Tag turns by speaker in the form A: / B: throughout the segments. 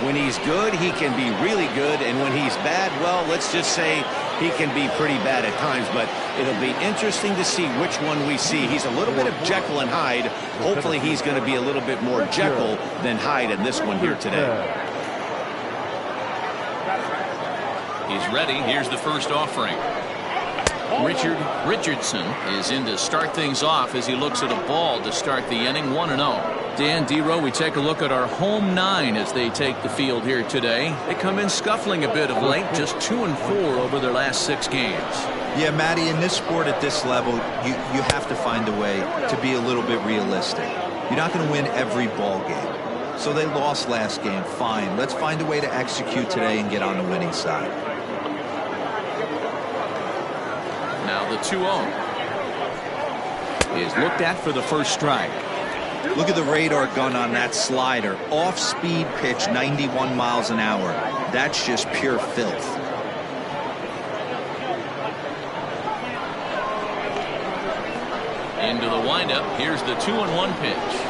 A: When he's good, he can be really good, and when he's bad, well, let's just say he can be pretty bad at times. But it'll be interesting to see which one we see. He's a little bit of Jekyll and Hyde. Hopefully he's going to be a little bit more Jekyll than Hyde in this one here today.
B: He's ready. Here's the first offering. Richardson is in to start things off as he looks at a ball to start the inning. 1-0. Dan, D-Row, we take a look at our home 9 as they take the field here today. They come in scuffling a bit of late, just 2-4 over their last 6 games.
C: Yeah, Matty, in this sport at this level, you have to find a way to be a little bit realistic. You're not going to win every ball game. So they lost last game. Fine. Let's find a way to execute today and get on the winning side.
B: Now the 2-0 is looked at for the first strike.
C: Look at the radar gun on that slider. Off-speed pitch, 91 miles an hour. That's just pure filth.
B: Into the windup. Here's the 2-1 pitch.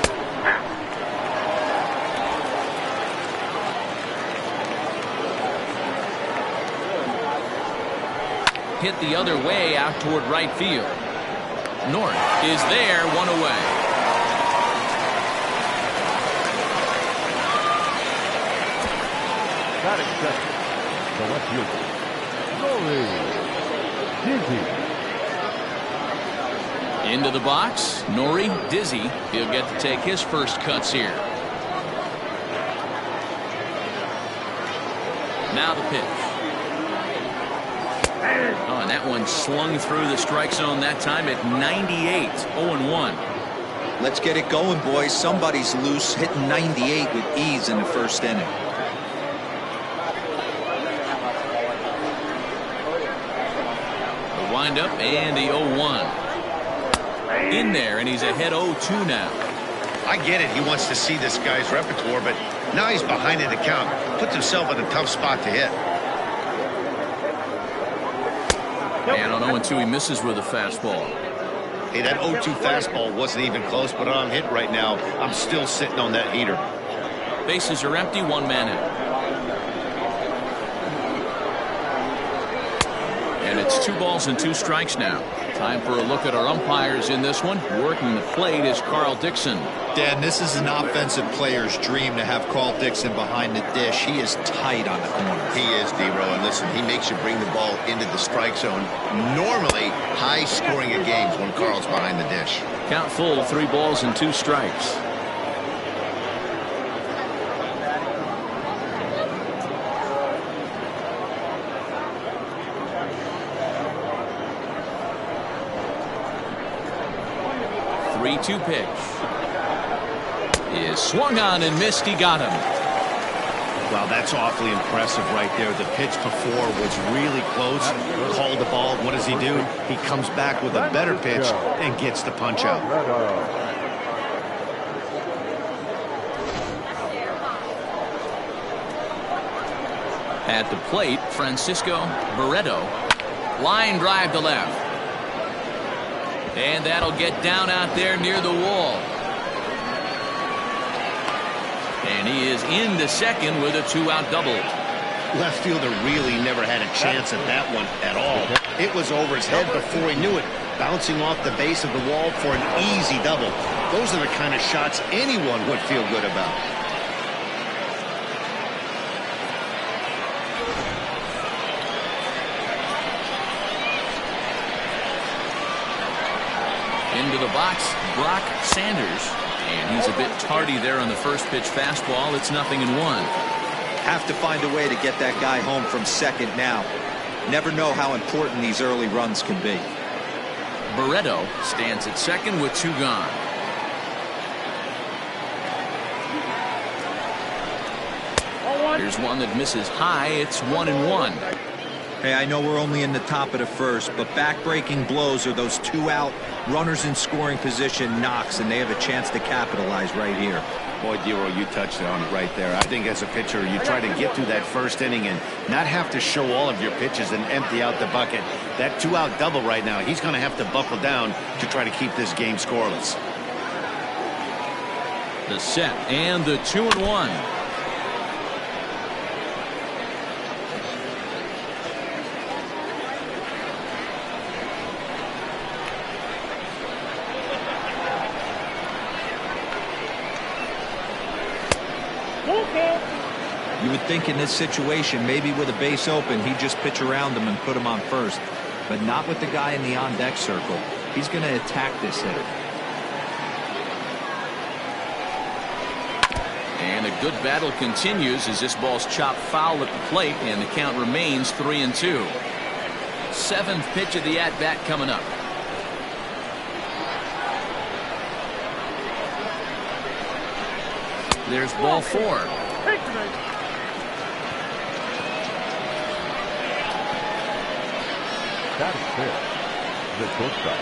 B: Hit the other way out toward right field. North is there, 1 away.
D: Batting second, the left fielder, Dizzy.
B: Into the box, Nori Dizzy. He'll get to take his first cuts here. Now the pitch. Oh, and that one slung through the strike zone that time at 98. 0-1.
C: Let's get it going, boys. Somebody's loose, hitting 98 with ease in the first inning.
B: The windup and the 0-1. In there, and he's ahead 0-2 now.
A: I get it. He wants to see this guy's repertoire, but now he's behind in the count. Puts himself in a tough spot to hit.
B: And on 0-2, he misses with a fastball.
A: Hey, that 0-2 fastball wasn't even close, but on hit right now, I'm still sitting on that heater.
B: Bases are empty, 1 man out. And it's 2 balls and 2 strikes now. Time for a look at our umpires in this one. Working the plate is Carl Dixon.
C: Dan, this is an offensive player's dream to have Carl Dixon behind the dish. He is tight on the corner.
A: He is, D-Row, and listen, he makes you bring the ball into the strike zone. Normally, high scoring of games when Carl's behind the dish.
B: Count full, 3 balls and 2 strikes. Two pitch is swung on and missed. He got him.
A: Wow, that's awfully impressive right there. The pitch before was really close. Called the ball. What does he do? He comes back with a better pitch and gets the punch out.
B: At the plate, Francisco Barreto. Line drive to left. And that'll get down out there near the wall. And he is into second with a 2-out double.
A: Left fielder really never had a chance at that one at all. It was over his head before he knew it, bouncing off the base of the wall for an easy double. Those are the kind of shots anyone would feel good about.
B: Into the box, Brock Sanders. And he's a bit tardy there on the first pitch fastball. It's 0-1.
C: Have to find a way to get that guy home from second now. Never know how important these early runs can be.
B: Barreto stands at second with 2 gone. Here's one that misses high. It's 1-1.
C: Hey, I know we're only in the top of the first, but back-breaking blows are those 2-out runners in scoring position knocks, and they have a chance to capitalize right here.
A: Boy, D-Row, you touched on it right there. I think as a pitcher, you try to get through that first inning and not have to show all of your pitches and empty out the bucket. That 2-out double right now, he's going to have to buckle down to try to keep this game scoreless.
B: The set and the 2-1.
C: You would think in this situation, maybe with a base open, he'd just pitch around him and put him on first. But not with the guy in the on-deck circle. He's going to attack this hitter.
B: And a good battle continues as this ball's chopped foul at the plate, and the count remains 3-2. Seventh pitch of the at-bat coming up. There's ball 4.
D: That is it. The shortstop,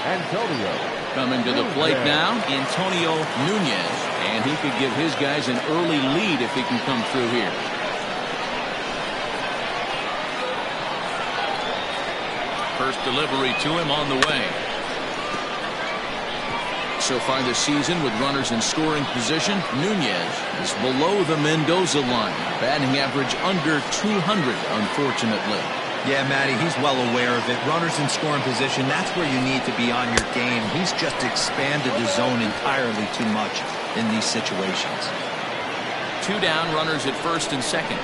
D: Antonio.
B: Coming to the plate now, Antonio Nunez. And he could give his guys an early lead if he can come through here. First delivery to him on the way. So far this season, with runners in scoring position, Nunez is below the Mendoza line. Batting average under 200, unfortunately.
C: Yeah, Matty, he's well aware of it. Runners in scoring position, that's where you need to be on your game. He's just expanded the zone entirely too much in these situations.
B: 2 down, runners at first and second.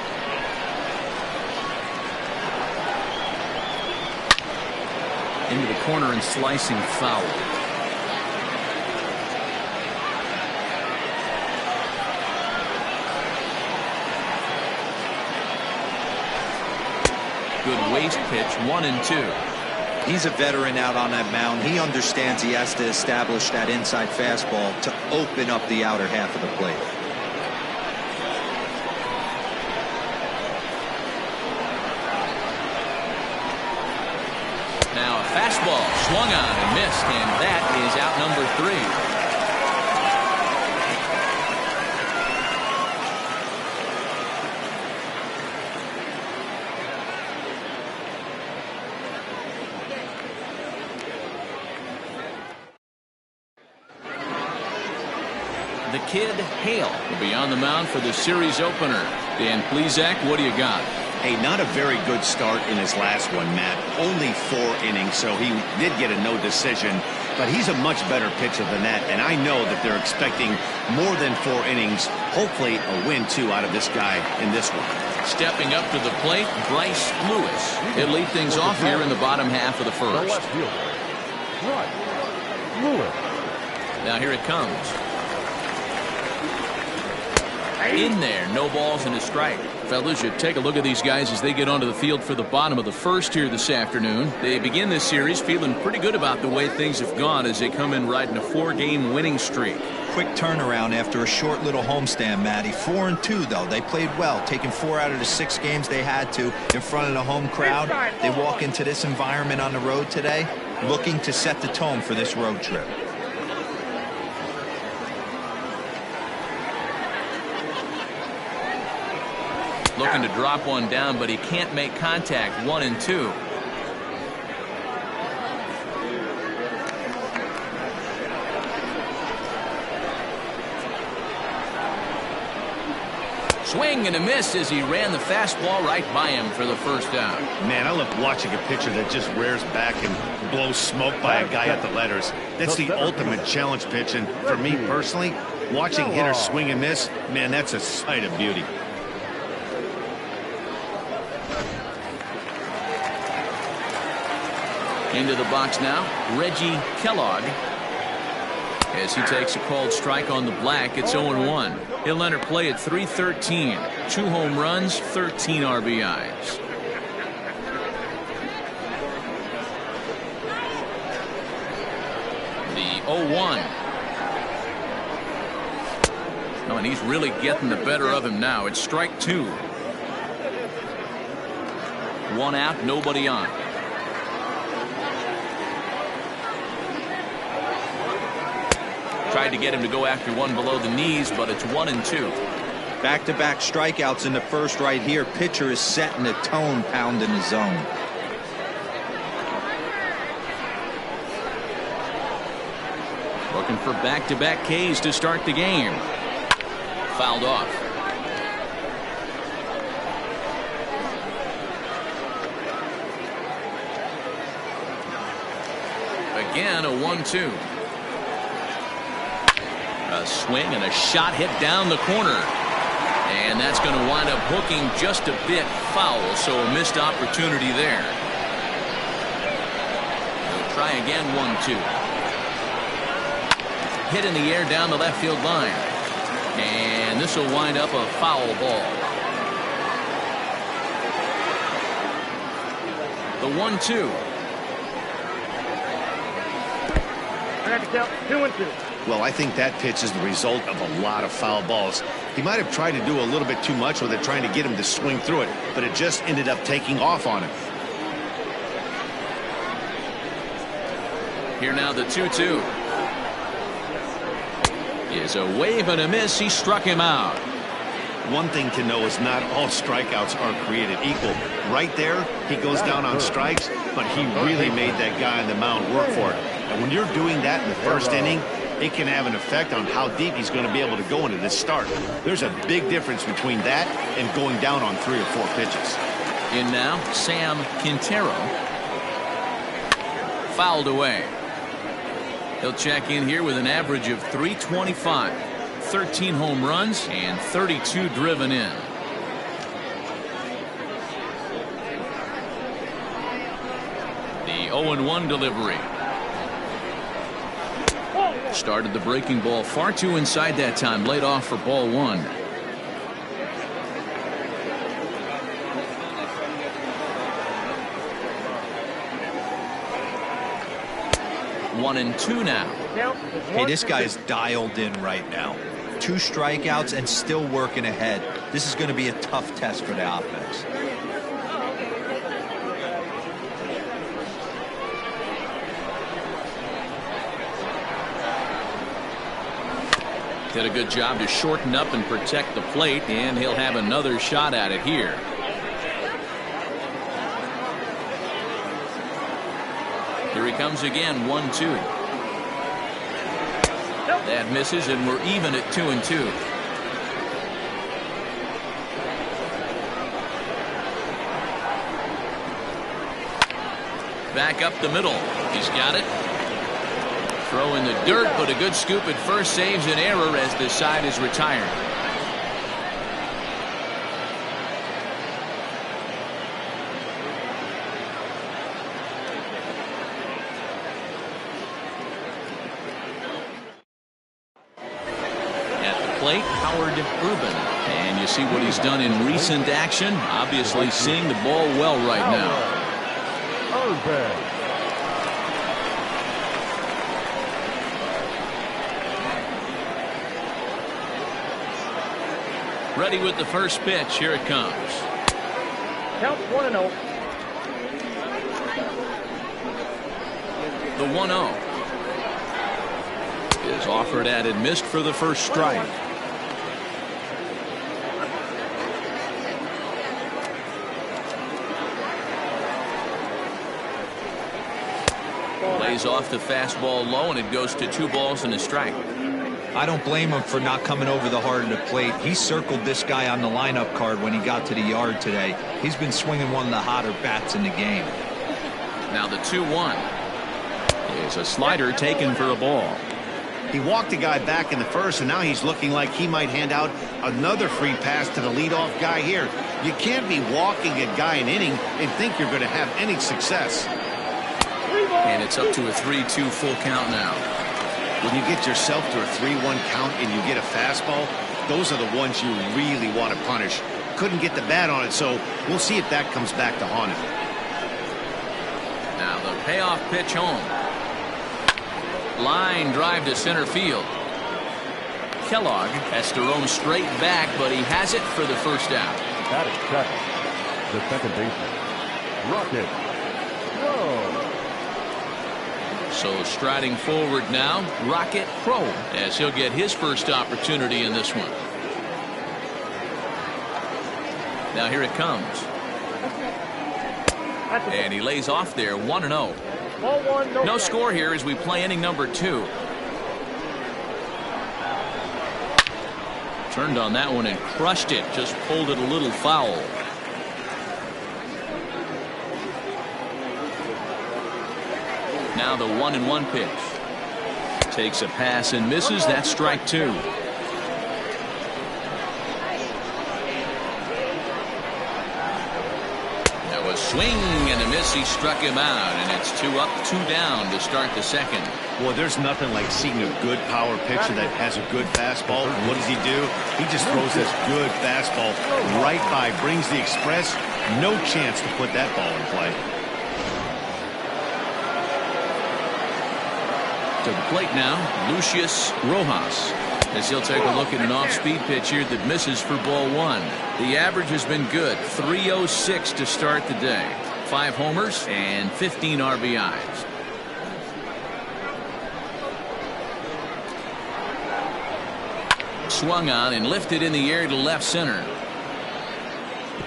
B: Into the corner and slicing foul. Good waist pitch, 1-2.
C: He's a veteran out on that mound. He understands he has to establish that inside fastball to open up the outer half of the plate.
B: Now a fastball swung on and missed, and that is out number 3. The kid Hale will be on the mound for the series opener. Dan Plesac, what do you got?
A: Hey, not a very good start in his last one, Matt. Only 4 innings, so he did get a no decision. But he's a much better pitcher than that, and I know that they're expecting more than 4 innings. Hopefully a win, too, out of this guy in this one.
B: Stepping up to the plate, Bryce Lewis. He'll lead things off here in the bottom half of the
D: The
B: first.
D: left fielder, Bryce Lewis.
B: Now here it comes. In there, no balls and a strike. Fellas, you take a look at these guys as they get onto the field for the bottom of the first here this afternoon. They begin this series feeling pretty good about the way things have gone as they come in riding a 4-game winning streak.
C: Quick turnaround after a short little homestand, Matty. 4-2, though. They played well, taking 4 out of the 6 games they had to in front of the home crowd. They walk into this environment on the road today looking to set the tone for this road trip.
B: Looking to drop one down, but he can't make contact. 1-2. Swing and a miss as he ran the fastball right by him for the first out.
A: Man, I love watching a pitcher that just rears back and blows smoke by a guy at the letters. That's the ultimate challenge pitch, and for me personally, watching hitters swing and miss, man, that's a sight of beauty.
B: Into the box now, Reggie Kellogg. As he takes a called strike on the black, it's 0-1. He'll enter play at .313. 2 home runs, 13 RBIs. The 0-1. Oh, and he's really getting the better of him now. It's strike 2. 1 out, nobody on. Tried to get him to go after one below the knees, but it's 1-2.
C: Back-to-back strikeouts in the first right here. Pitcher is setting the tone, pounding the zone.
B: Looking for back-to-back Ks to start the game. Fouled off. Again, a 1-2. A swing and a shot hit down the corner. And that's going to wind up hooking just a bit foul, so a missed opportunity there. He'll try again, 1-2. Hit in the air down the left field line. And this will wind up a foul ball. The 1-2.
E: I got to count 2-2.
A: Well, I think that pitch is the result of a lot of foul balls. He might have tried to do a little bit too much with it, trying to get him to swing through it, but it just ended up taking off on him.
B: Here now the 2-2. Is a wave and a miss. He struck him out.
A: One thing to know is not all strikeouts are created equal. Right there, he goes down on strikes, but he really made that guy on the mound work for it. And when you're doing that in the first inning, it can have an effect on how deep he's going to be able to go into this start. There's a big difference between that and going down on 3 or 4 pitches.
B: In now, Sam Quintero. Fouled away. He'll check in here with an average of .325, 13 home runs, and 32 driven in. The 0-1 delivery. Started the breaking ball far too inside that time. Laid off for ball 1. One and two now.
C: Hey, this guy's dialed in right now. 2 strikeouts and still working ahead. This is going to be a tough test for the offense.
B: Did a good job to shorten up and protect the plate, and he'll have another shot at it here. Here he comes again, 1-2. That misses, and we're even at 2-2. Back up the middle. He's got it. Throw in the dirt, but a good scoop at first saves an error as the side is retired. At the plate, Howard Urban. And you see what he's done in recent action. Obviously seeing the ball well right now.
D: Urban.
B: Ready with the first pitch. Here it comes.
E: Count 1-0.
B: The 1-0 is offered at and missed for the first strike. Lays off the fastball low, and it goes to 2 balls and a strike.
C: I don't blame him for not coming over the heart of the plate. He circled this guy on the lineup card when he got to the yard today. He's been swinging one of the hotter bats in the game.
B: Now the 2-1 is a slider taken for a ball.
A: He walked the guy back in the first, and now he's looking like he might hand out another free pass to the leadoff guy here. You can't be walking a guy an inning and think you're going to have any success.
B: And it's up to a 3-2 full count now.
A: When you get yourself to a 3-1 count and you get a fastball, those are the ones you really want to punish. Couldn't get the bat on it, so we'll see if that comes back to haunt him.
B: Now the payoff pitch home. Line drive to center field. Kellogg has to roam straight back, but he has it for the first out.
D: That is second. The second baseman, Rocket. No.
B: So striding forward now, Rocket Crow, as he'll get his first opportunity in this one. Now here it comes. And he lays off there, 1-0. No score here as we play inning number 2. Turned on that one and crushed it, just pulled it a little foul. Now the 1-1 pitch. Takes a pass and misses. That's strike 2. swing and a miss. He struck him out, and it's 2 up, 2 down to start the second.
A: Well, there's nothing like seeing a good power pitcher that has a good fastball. What does he do? He just throws this good fastball right by, brings the express. No chance to put that ball in play.
B: To the plate now, Lucius Rojas, as he'll take a look at an off-speed pitch here that misses for ball 1. The average has been good, 306 to start the day. 5 homers and 15 RBIs. Swung on and lifted in the air to left center.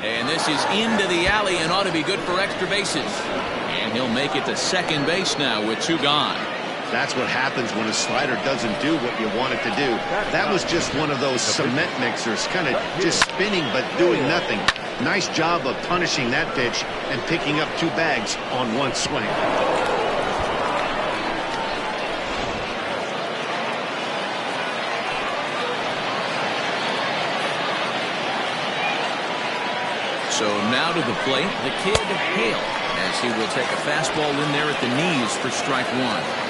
B: And this is into the alley and ought to be good for extra bases. And he'll make it to second base now with 2 gone.
A: That's what happens when a slider doesn't do what you want it to do. That was just one of those cement mixers, kind of just spinning but doing nothing. Nice job of punishing that pitch and picking up 2 bags on 1 swing.
B: So now to the plate, the kid Hale, as he will take a fastball in there at the knees for strike 1.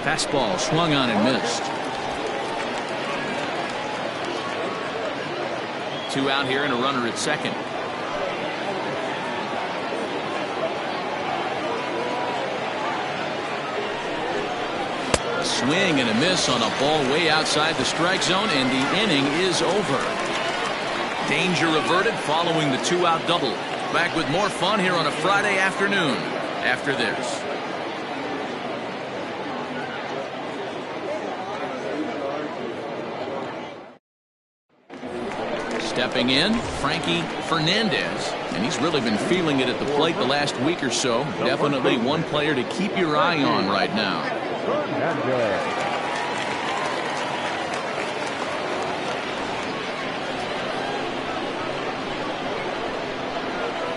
B: Fastball swung on and missed. 2 out here and a runner at second. A swing and a miss on a ball way outside the strike zone, and the inning is over. Danger averted following the 2-out double. Back with more fun here on a Friday afternoon after this. Stepping in, Frankie Fernandez, and he's really been feeling it at the plate the last week or so. Definitely one player to keep your eye on right now.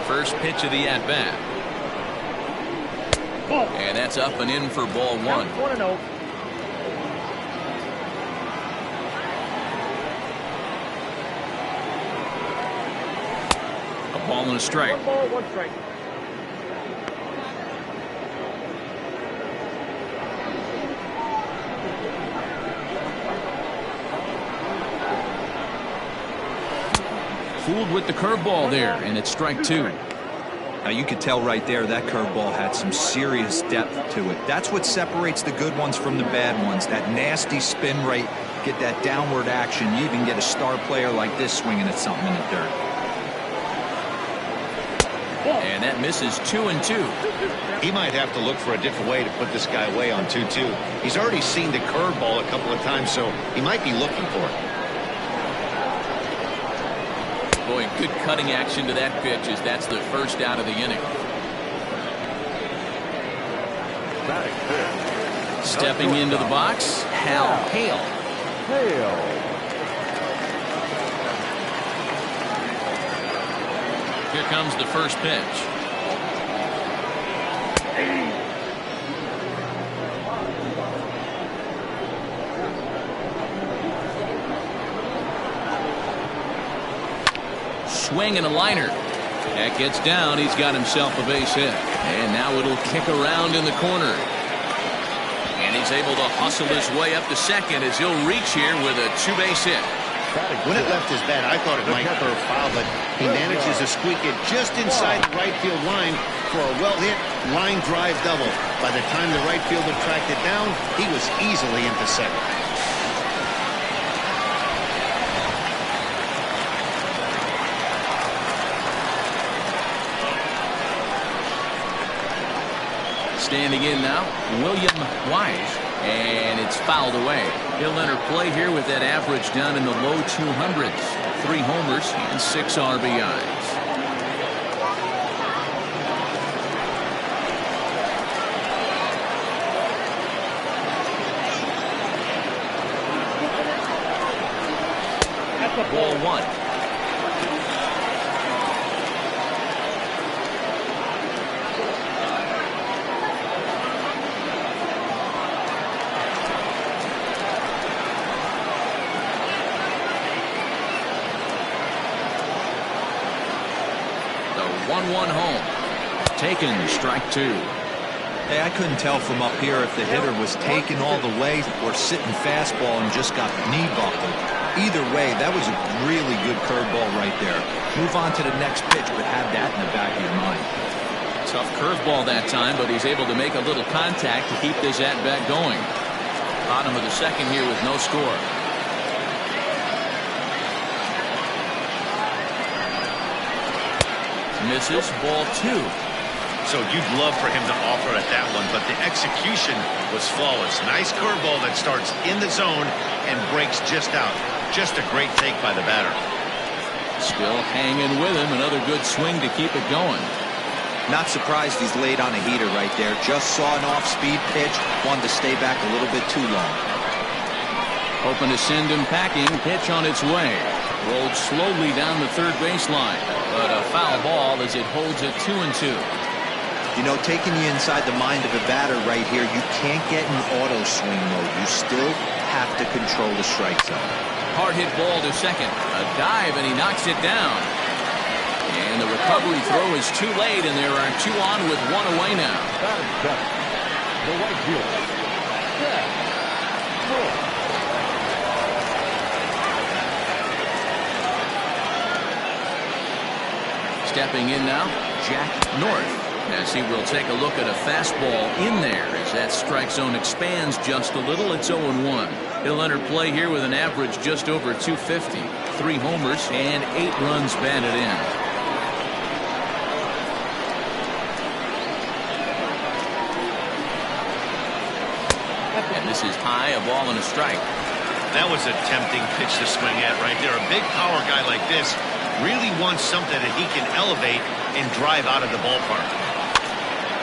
B: First pitch of the at-bat. And that's up and in for ball 1.
E: 1-0.
B: Ball and a strike.
E: 1 ball, 1 strike.
B: Fooled with the curveball there, and it's strike 2.
C: Now you could tell right there that curveball had some serious depth to it. That's what separates the good ones from the bad ones. That nasty spin rate, get that downward action. You even get a star player like this swinging at something in the dirt.
B: And that misses 2-2.
A: He might have to look for a different way to put this guy away on 2-2. He's already seen the curveball a couple of times, so he might be looking for it.
B: Boy, good cutting action to that pitch, as that's the first out of the inning. Stepping into the box, Hal Hale. Here comes the first pitch. Swing and a liner. That gets down. He's got himself a base hit. And now it'll kick around in the corner. And he's able to hustle his way up to second as he'll reach here with a 2-base hit.
A: When it left his bat, I thought it might curve foul, but he manages to squeak it just inside the right field line for a well-hit line drive double. By the time the right fielder tracked it down, he was easily into second.
B: Standing in now, William Wise, and it's fouled away. He'll enter play here with that average down in the low 200s. 3 homers and 6 RBIs. Ball 1. 1-1 home. Taken, strike 2.
C: Hey, I couldn't tell from up here if the hitter was taken all the way or sitting fastball and just got knee buckled. Either way, that was a really good curveball right there. Move on to the next pitch, but have that in the back of your mind.
B: Tough curveball that time, but he's able to make a little contact to keep this at-bat going. Bottom of the second here with no score. Misses, ball 2.
A: So you'd love for him to offer at that one, but the execution was flawless. Nice curveball that starts in the zone and breaks just out. Just a great take by the batter.
B: Still hanging with him. Another good swing to keep it going.
C: Not surprised he's laid on a heater right there. Just saw an off-speed pitch. Wanted to stay back a little bit too long.
B: Hoping to send him packing. Pitch on its way. Rolled slowly down the third baseline. But a foul ball as it holds it 2-2.
C: You know, taking you inside the mind of a batter right here, you can't get in auto swing mode. You still have to control the strike zone.
B: Hard hit ball to second. A dive and he knocks it down. And the recovery throw is too late, and there are 2 on with 1 away now.
D: The right fielder, Jack North.
B: Stepping in now, Jack North, as he will take a look at a fastball in there as that strike zone expands just a little. It's 0-1. He'll enter play here with an average just over 250, 3 homers and 8 runs batted in. And this is high, a ball and a strike.
A: That was a tempting pitch to swing at right there. A big power guy like this really wants something that he can elevate and drive out of the ballpark.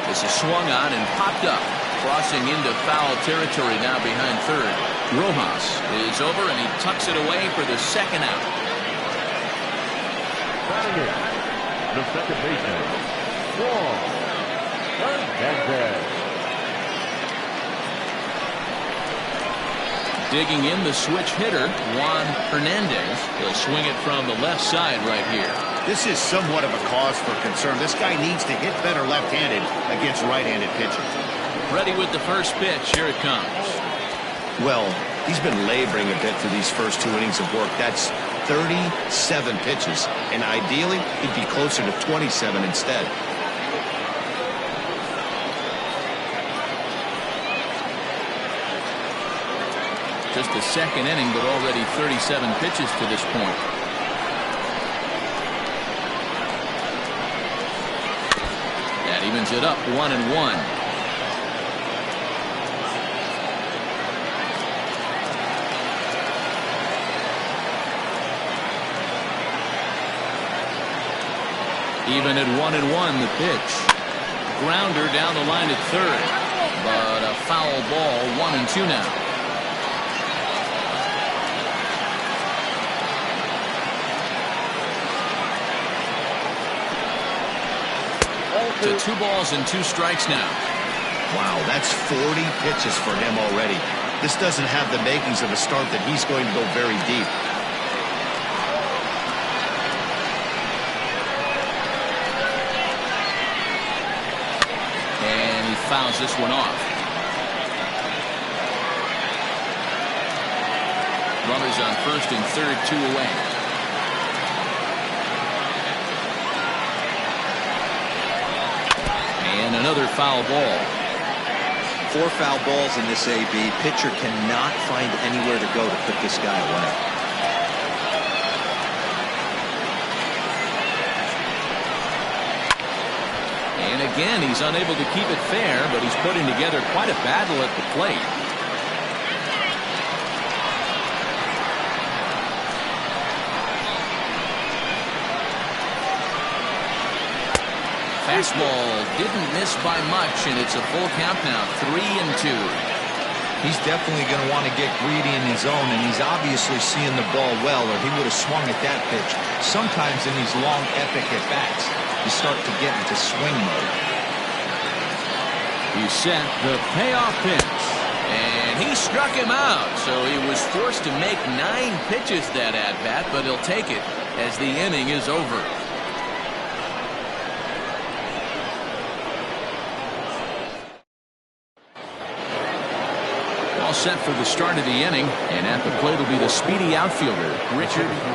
B: This is swung on and popped up, crossing into foul territory now behind third. Rojas is over and he tucks it away for the second out.
D: Batting in, the second baseman, Juan Hernandez.
B: Digging in the switch hitter, Juan Hernandez. He'll swing it from the left side right here.
A: This is somewhat of a cause for concern. This guy needs to hit better left-handed against right-handed pitching.
B: Ready with the first pitch. Here it comes.
A: Well, he's been laboring a bit for these first 2 innings of work. That's 37 pitches, and ideally he'd be closer to 27 instead.
B: Just the second inning, but already 37 pitches to this point. That evens it up 1-1. Even at 1-1, the pitch. Grounder down the line at third, but a foul ball. 1-2 now. To 2 balls and 2 strikes now.
A: Wow, that's 40 pitches for him already. This doesn't have the makings of a start that he's going to go very deep.
B: And he fouls this one off. Runners on first and third, 2 away. And another foul ball.
C: 4 foul balls in this AB. Pitcher cannot find anywhere to go to put this guy away.
B: And again, he's unable to keep it fair, but he's putting together quite a battle at the plate. Fastball didn't miss by much, and it's a full count now, 3-2.
C: He's definitely going to want to get greedy in his zone, and he's obviously seeing the ball well, or he would have swung at that pitch. Sometimes in these long, epic at-bats, you start to get into swing mode.
B: He sent the payoff pitch, and he struck him out, so he was forced to make 9 pitches that at-bat, but he'll take it as the inning is over. set for the start of the inning, and at the plate will be the speedy outfielder,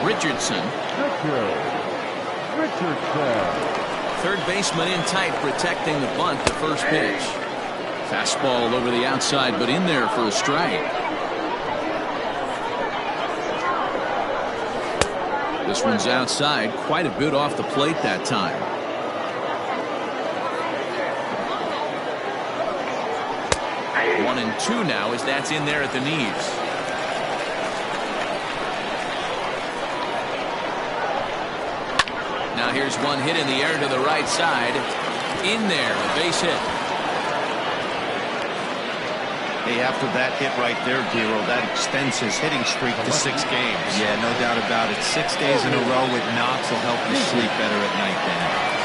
B: Richardson. Third baseman in tight, protecting the bunt, the first pitch. Fastball over the outside, but in there for a strike. This one's outside, quite a bit off the plate that time. One and two now as that's in there at the knees. Now here's one hit in the air to the right side. In there, a base hit.
A: Hey, after that hit right there, Dero, that extends his hitting streak to 6 games.
C: Yeah, no doubt about it. 6 days in a row with knocks will help you sleep better at night, Dan.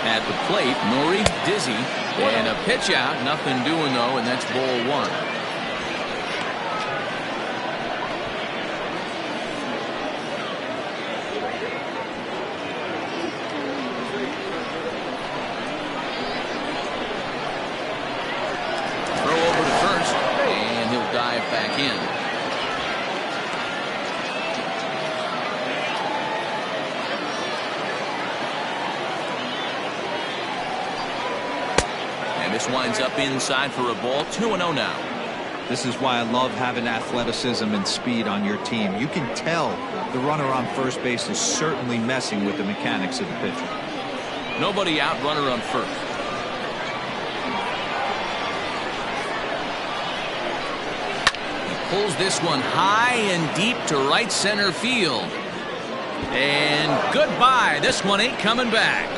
B: At the plate, Nori, dizzy, and a pitch out. Nothing doing, though, and that's ball 1. Throw over to first, and he'll dive back in. This winds up inside for a ball. 2-0 now.
C: This is why I love having athleticism and speed on your team. You can tell the runner on first base is certainly messing with the mechanics of the pitcher.
B: Nobody out, runner on first. He pulls this one high and deep to right center field. And goodbye. This one ain't coming back.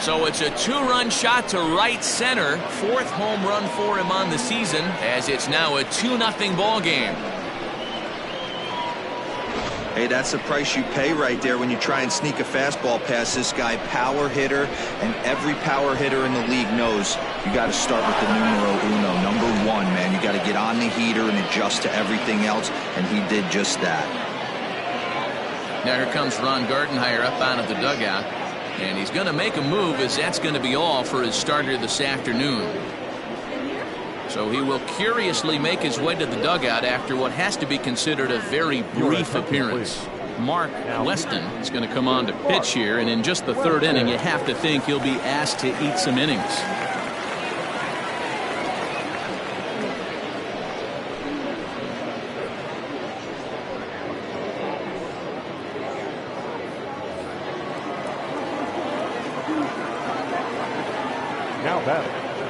B: So it's a 2-run shot to right center. 4th home run for him on the season, as it's now a 2-0 ball game.
C: Hey, that's the price you pay right there when you try and sneak a fastball past this guy. Power hitter, and every power hitter in the league knows you got to start with the numero uno, #1, man. You got to get on the heater and adjust to everything else, and he did just that.
B: Now here comes Ron Gardenhire up out of the dugout. And he's going to make a move, as that's going to be all for his starter this afternoon. So he will curiously make his way to the dugout after what has to be considered a very brief appearance. Mark Weston is going to come on to pitch here, and in just the 3rd inning, you have to think he'll be asked to eat some innings.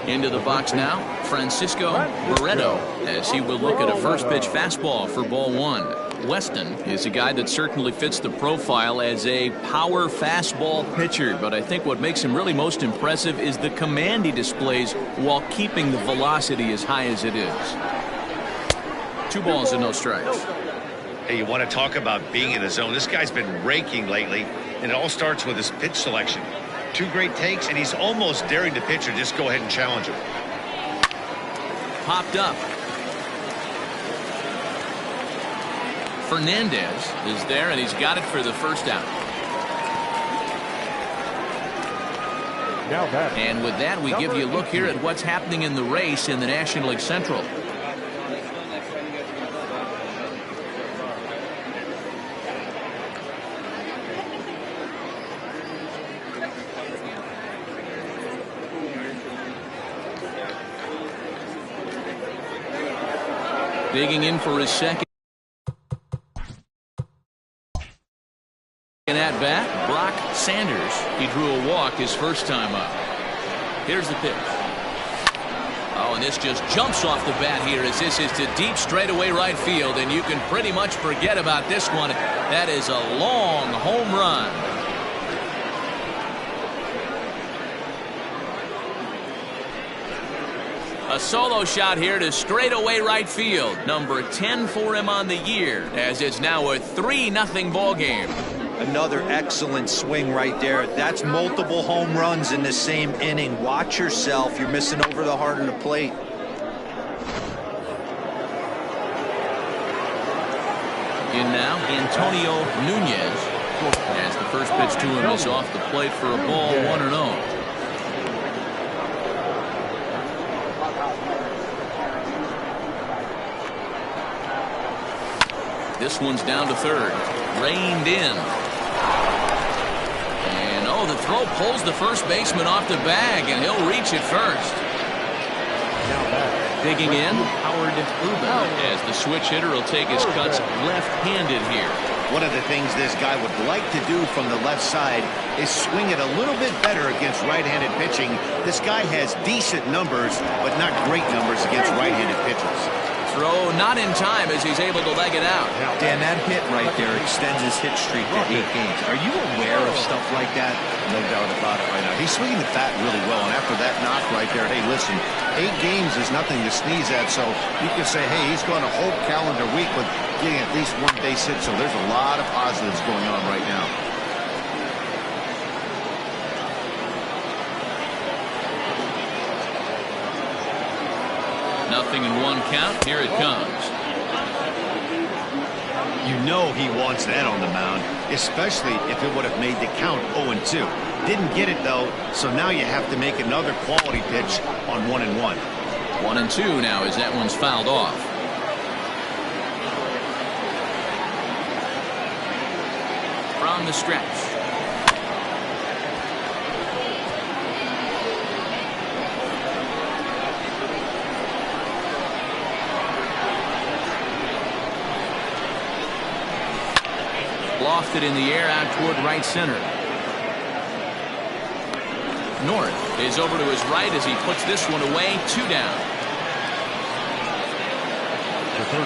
B: Into the box now, Francisco Barreto, as he will look at a first pitch fastball for ball 1. Weston is a guy that certainly fits the profile as a power fastball pitcher, but I think what makes him really most impressive is the command he displays while keeping the velocity as high as it is. 2 balls and no strikes.
A: Hey, you want to talk about being in the zone? This guy's been raking lately, and it all starts with his pitch selection. 2 great takes, and he's almost daring the pitcher just go ahead and challenge him.
B: Popped up. Fernandez is there, and he's got it for the first out. And with that, we give you a look here at what's happening in the race in the National League Central. Digging in for his second at bat, Brock Sanders. He drew a walk his first time up. Here's the pitch. Oh, and this just jumps off the bat here, as this is to deep straightaway right field, and you can pretty much forget about this one. That is a long home run. A solo shot here to straightaway right field. Number 10 for him on the year, as it's now a 3-0 ball game.
C: Another excellent swing right there. That's multiple home runs in the same inning. Watch yourself. You're missing over the heart of the plate.
B: In now, Antonio Nunez. As the first pitch to him is off the plate for a ball, 1-0. This one's down to third. Reined in. And oh, the throw pulls the first baseman off the bag, and he'll reach it first. Digging in, Howard Ruben, as the switch hitter will take his cuts left-handed here.
A: One of the things this guy would like to do from the left side is swing it a little bit better against right-handed pitching. This guy has decent numbers, but not great numbers against right-handed pitchers.
B: Throw not in time as he's able to leg it out.
C: Dan, that hit right there extends his hit streak to 8 games. Are you aware of stuff like that?
A: No doubt about it right now. He's swinging the bat really well, and after that knock right there, hey, listen, 8 games is nothing to sneeze at, so you can say, hey, he's going a whole calendar week with getting at least 1 base hit, so there's a lot of positives going on right now.
B: Nothing in 1 count. Here it comes.
A: You know he wants that on the mound, especially if it would have made the count 0-2. Didn't get it, though, so now you have to make another quality pitch on 1-1.
B: 1-2 now as that one's fouled off. From the stretch. Lofted in the air out toward right center. North is over to his right as he puts this one away. 2 down.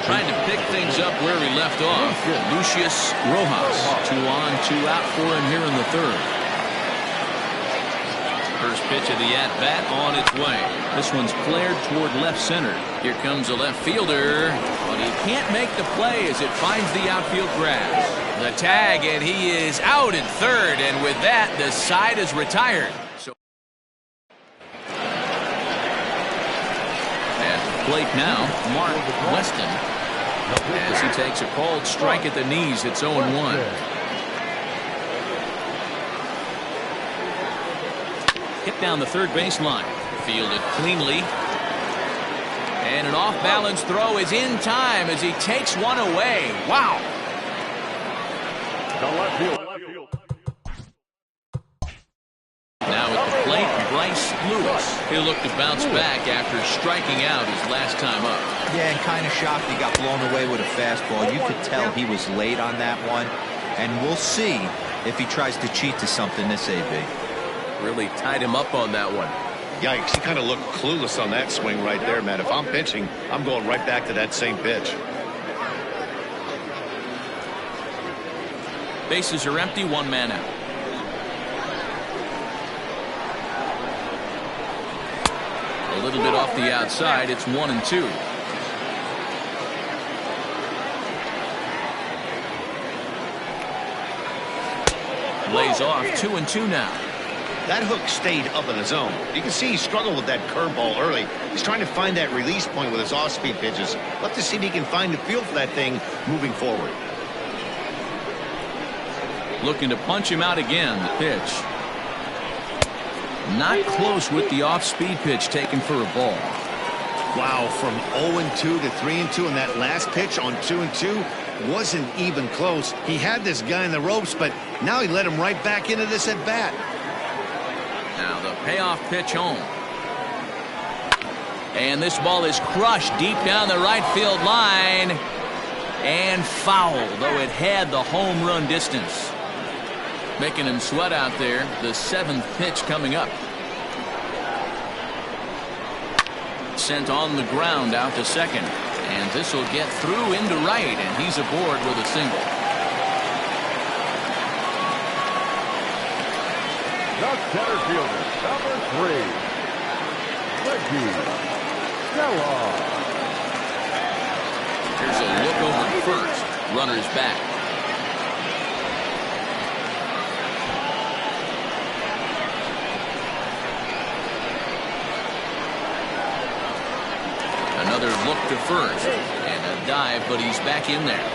B: Trying to pick things up where he left off. Lucius Rojas. 2 on, 2 out for him here in the third. First pitch of the at-bat on its way. This one's flared toward left center. Here comes a left fielder, but he can't make the play as it finds the outfield grass. The tag, and he is out at third, and with that, the side is retired. So at the plate now, Mark Weston, as he takes a called strike at the knees. It's 0-1. Hit down the third baseline. Fielded cleanly. And an off-balance throw is in time as he takes one away. Wow. Now at the plate, Bryce Lewis. He'll look to bounce back after striking out his last time up.
C: Yeah, and kind of shocked he got blown away with a fastball. You could tell he was late on that one. And we'll see if he tries to cheat to something this AB.
B: Really tied him up on that one.
A: Yikes, he kind of looked clueless on that swing right there, man. If I'm pitching, I'm going right back to that same pitch.
B: Bases are empty, 1 man out. A little bit off the outside. It's 1-2. Lays off. 2-2 now.
A: That hook stayed up in the zone. You can see he struggled with that curveball early. He's trying to find that release point with his off-speed pitches. Love to see if he can find the feel for that thing moving forward.
B: Looking to punch him out again. The pitch. Not close with the off-speed pitch taken for a ball.
A: Wow, from 0-2 to 3-2, and that last pitch on 2-2 wasn't even close. He had this guy in the ropes, but now he let him right back into this at-bat.
B: Now the payoff pitch home. And this ball is crushed deep down the right field line. And foul, though it had the home run distance. Making him sweat out there. The 7th pitch coming up. Sent on the ground out to second. And this will get through into right. And he's aboard with a single.
D: The center fielder, number 3, Reggie Stella.
B: Here's a look over first. Runner's back. Another look to first. And a dive, but he's back in there.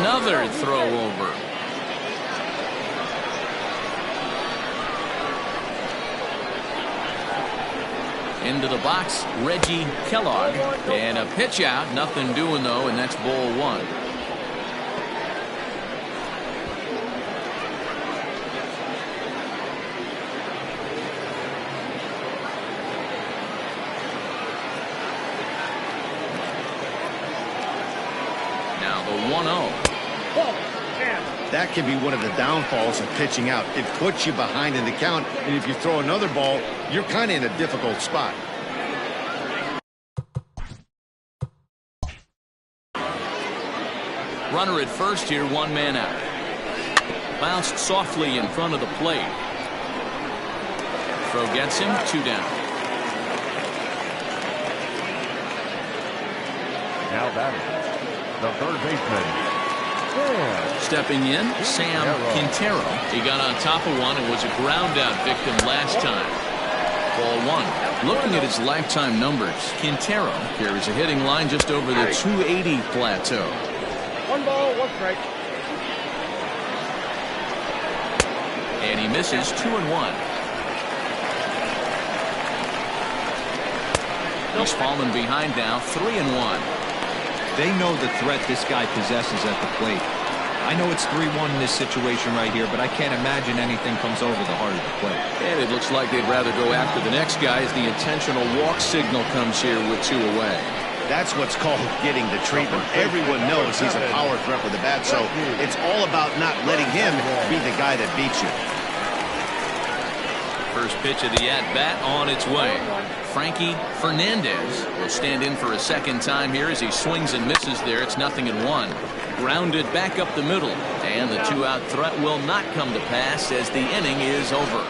B: another throw over. Into the box, Reggie Kellogg. And a pitch out. Nothing doing, though, and that's ball one. Now the 1-0.
A: That can be one of the downfalls of pitching out. It puts you behind in the count, and if you throw another ball, you're kind of in a difficult spot.
B: Runner at first here, one man out. Bounced softly in front of the plate. Throw gets him, 2 down.
D: Now batting, the third baseman.
B: Stepping in, Sam Quintero. He got on top of one and was a ground out victim last time. Ball one. Looking at his lifetime numbers, Quintero carries a hitting line just over the 280 plateau.
E: 1 ball, 1 strike.
B: And he misses 2-1. He's fallen behind now, 3-1.
C: They know the threat this guy possesses at the plate. I know it's 3-1 in this situation right here, but I can't imagine anything comes over the heart of the plate.
B: And it looks like they'd rather go after the next guy as the intentional walk signal comes here with 2 away.
A: That's what's called getting the treatment. Everyone knows he's a power threat with the bat, so it's all about not letting him be the guy that beats you.
B: First pitch of the at-bat on its way. Frankie Fernandez will stand in for a second time here as he swings and misses there. It's 0-1. Grounded back up the middle, and the 2-out threat will not come to pass as the inning is over.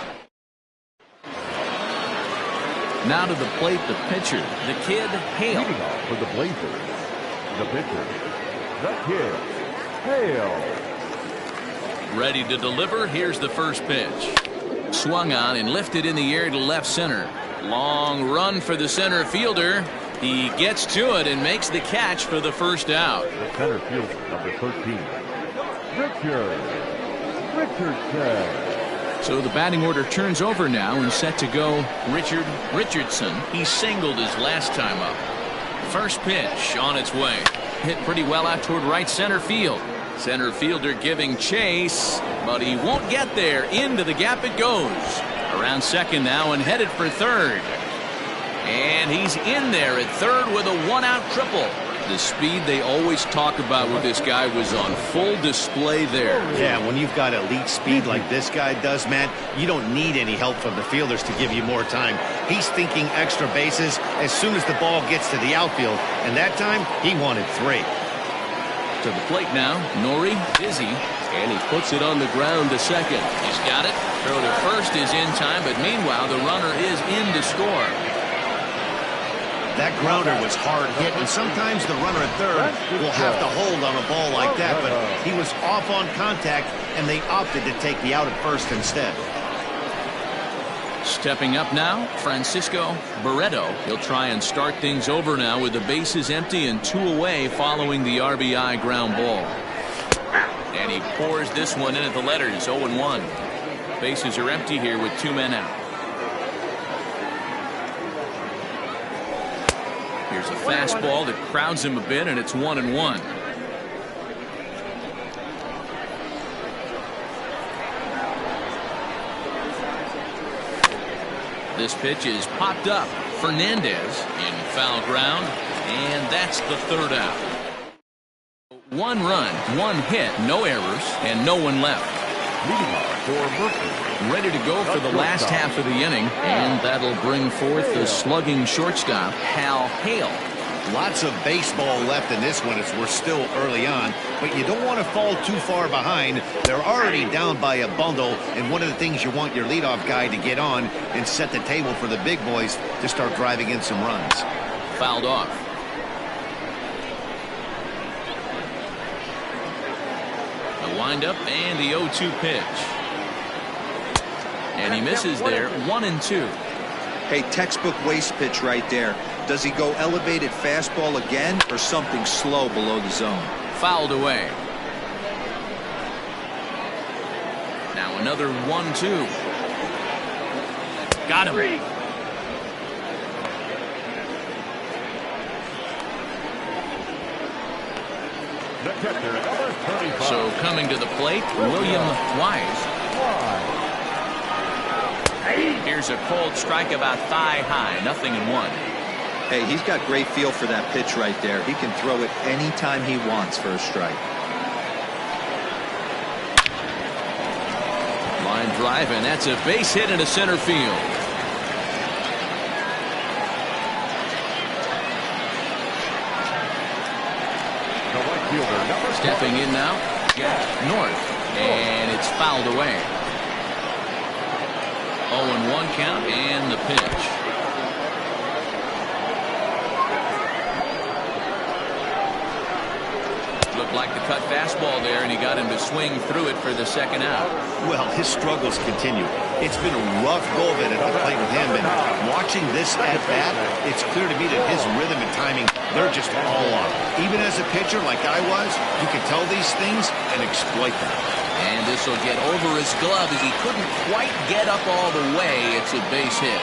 B: Now to the plate, the pitcher, the kid Hale.
D: Leading off for the Blazers, the pitcher, the kid Hale.
B: Ready to deliver. Here's the first pitch. Swung on and lifted in the air to left center. Long run for the center fielder. He gets to it and makes the catch for the first out.
D: The center fielder, number 13, Richardson.
B: So the batting order turns over now and set to go Richard Richardson. He singled his last time up. First pitch on its way. Hit pretty well out toward right center field. Center fielder giving chase, but he won't get there. Into the gap it goes. Around second now and headed for third. And he's in there at third with a 1-out triple. The speed they always talk about with this guy was on full display there.
A: Yeah, when you've got elite speed like this guy does, man, you don't need any help from the fielders to give you more time. He's thinking extra bases as soon as the ball gets to the outfield, and that time he wanted 3.
B: To the plate now, Nori Dizzy, and he puts it on the ground to second. He's got it. Throw to first is in time, but meanwhile the runner is in to score.
A: That grounder was hard hit, and sometimes the runner at third will have to hold on a ball like that, but he was off on contact, and they opted to take the out at first instead.
B: Stepping up now, Francisco Barreto. He'll try and start things over now with the bases empty and 2 away following the RBI ground ball. And he pours this one in at the letters, 0-1. Bases are empty here with 2 men out. Here's a fastball that crowds him a bit, and it's 1-1. This pitch is popped up. Fernandez in foul ground, and that's the 3rd out. 1 run, 1 hit, no errors, and no one left.
D: Leading off for Mercury.
B: Ready to go for the last half of the inning, and that'll bring forth the slugging shortstop, Hal Hale.
A: Lots of baseball left in this one as we're still early on, but you don't want to fall too far behind. They're already down by a bundle, and one of the things you want your leadoff guy to get on and set the table for the big boys to start driving in some runs.
B: Fouled off. The windup and the 0-2 pitch. And he misses there, 1-2.
C: Hey, textbook waste pitch right there. Does he go elevated fastball again or something slow below the zone?
B: Fouled away. Now another 1-2. Got him. So coming to the plate, William Wise. Here's a cold strike about thigh high, 0-1.
C: Hey, he's got great feel for that pitch right there. He can throw it anytime he wants for a strike.
B: Line drive, and that's a base hit into center field. Stepping in now, Jack North, and it's fouled away. 0-1 count, and the pitch. Looked like the cut fastball there, and he got him to swing through it for the second out.
A: Well, his struggles continue. It's been a rough go of it at the plate with him, and watching this at-bat, it's clear to me that his rhythm and timing, they're just all off. Even as a pitcher like I was, you can tell these things and exploit them.
B: And this will get over his glove as he couldn't quite get up all the way. It's a base hit.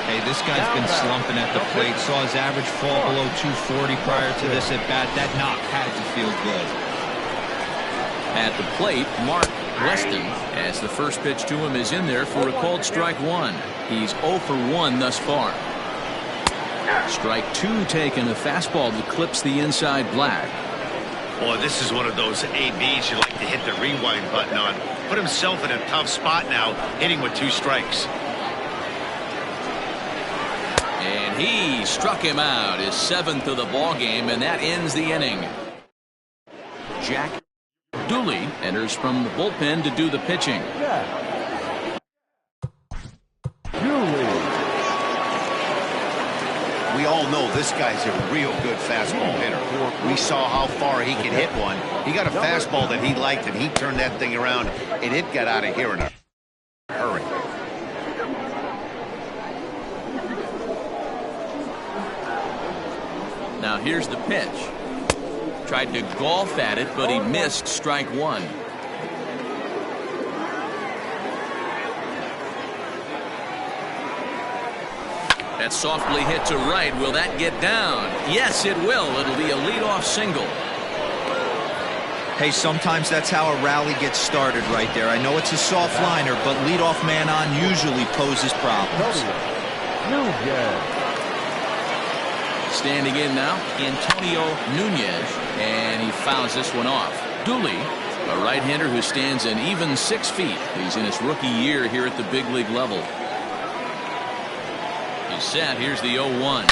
C: Hey, this guy's been slumping at the plate. Saw his average fall below 240 prior to this at bat. That knock had to feel good.
B: At the plate, Mark Weston, as the first pitch to him is in there for a called strike one. He's 0 for 1 thus far. Strike 2 taken, a fastball that clips the inside black.
A: Boy, this is one of those ABs you like to hit the rewind button on. Put himself in a tough spot now, hitting with 2 strikes.
B: And he struck him out, his 7th of the ball game, and that ends the inning. Jack Dooley enters from the bullpen to do the pitching.
A: We all know this guy's a real good fastball hitter. We saw how far he can hit one. He got a fastball that he liked, and he turned that thing around, and it got out of here in a hurry.
B: Now here's the pitch. Tried to golf at it, but he missed strike 1. That's softly hit to right. Will that get down? Yes, it will. It'll be a leadoff single.
C: Hey, sometimes that's how a rally gets started right there. I know it's a soft liner, but leadoff man on usually poses problems.
B: Standing in now, Antonio Nunez, and he fouls this one off. Dooley, a right-hander who stands an even 6 feet. He's in his rookie year here at the big league level. He's set. Here's the 0-1.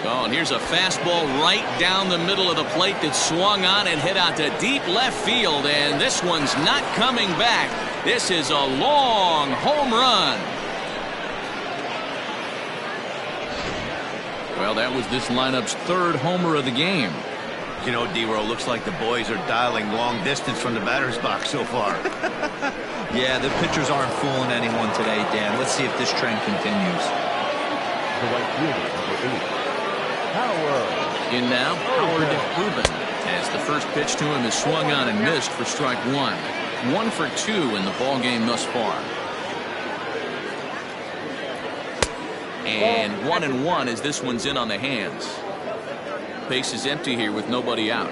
B: Oh, and here's a fastball right down the middle of the plate that swung on and hit out to deep left field, and this one's not coming back. This is a long home run. Well, that was this lineup's 3rd homer of the game.
A: You know, D-Row, looks like the boys are dialing long distance from the batter's box so far.
C: Yeah, the pitchers aren't fooling anyone today, Dan. Let's see if this trend continues.
B: In now, Howard Rubin, as the first pitch to him is swung on and missed for strike 1. 1 for 2 in the ball game thus far. And 1-1 as this one's in on the hands. Base is empty here with nobody out.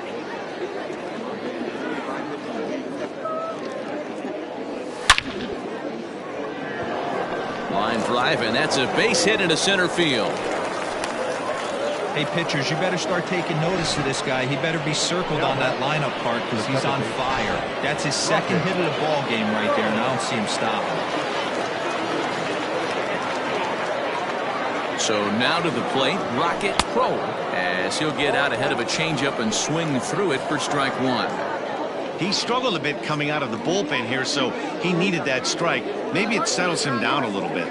B: Line drive, and that's a base hit into center field.
C: Hey, pitchers, you better start taking notice of this guy. He better be circled on that lineup part because he's on fire. That's his 2nd hit of the ball game right there, and I don't see him stopping.
B: So now to the plate, Rocket Crow, as he'll get out ahead of a changeup and swing through it for strike 1.
A: He struggled a bit coming out of the bullpen here, so he needed that strike. Maybe it settles him down a little bit.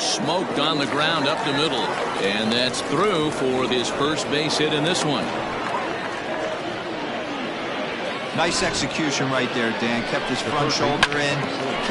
B: Smoked on the ground up the middle, and that's through for this first base hit in this one.
C: Nice execution right there, Dan. Kept his front shoulder in,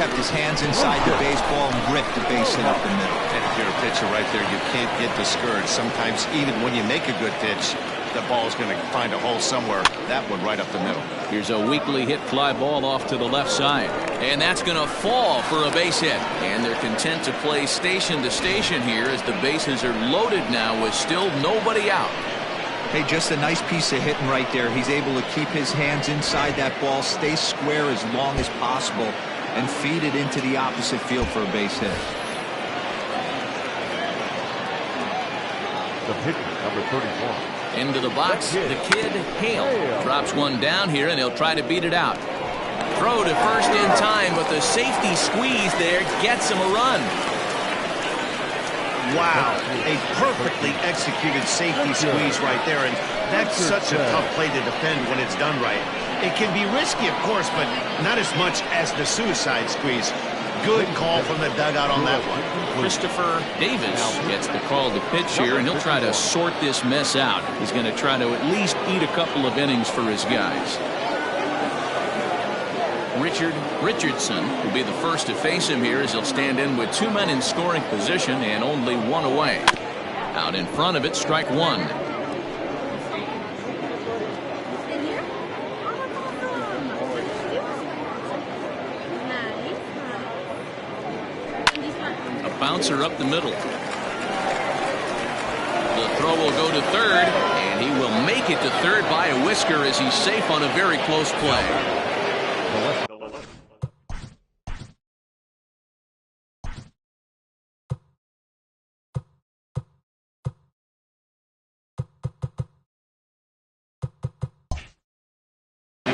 C: kept his hands inside the baseball, and ripped the base hit up the middle.
A: And if you're a pitcher right there, you can't get discouraged. Sometimes even when you make a good pitch, the ball's going to find a hole somewhere. That one right up the middle.
B: Here's a weakly hit fly ball off to the left side. And that's going to fall for a base hit. And they're content to play station to station here as the bases are loaded now with still nobody out.
C: Hey, just a nice piece of hitting right there. He's able to keep his hands inside that ball, stay square as long as possible, and feed it into the opposite field for a base hit.
D: The pitcher, number 31.
B: Into the box, the kid, Hale. Drops one down here, and he'll try to beat it out. Throw to first in time, but the safety squeeze there gets him a run.
A: Wow, a perfectly executed safety squeeze right there, and that's such a tough play to defend when it's done right. It can be risky, of course, but not as much as the suicide squeeze. Good call from the dugout on that one.
B: Christopher Davis gets the call to pitch here, and he'll try to sort this mess out. He's going to try to at least eat a couple of innings for his guys. Richardson will be the first to face him here as he'll stand in with 2 men in scoring position and only 1 away. Out in front of it, strike 1. A bouncer up the middle. The throw will go to third, and he will make it to third by a whisker as he's safe on a very close play.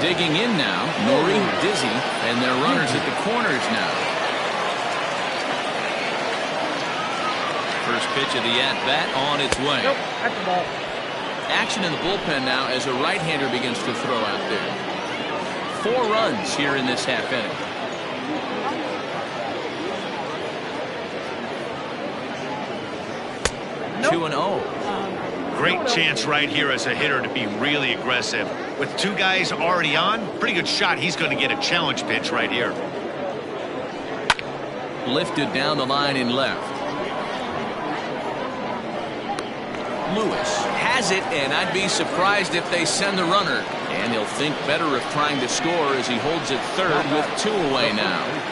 B: Digging in now, Nori, Dizzy, and their runners at the corners now. First pitch of the at-bat on its way.
E: Nope, that's the ball.
B: Action in the bullpen now as a right-hander begins to throw out there. 4 runs here in this half inning. Nope. 2-0.
A: Great chance right here as a hitter to be really aggressive. With 2 guys already on, pretty good shot. He's going to get a challenge pitch right here.
B: Lifted down the line in left. Lewis has it, and I'd be surprised if they send the runner. And he'll think better of trying to score as he holds it third with 2 away now.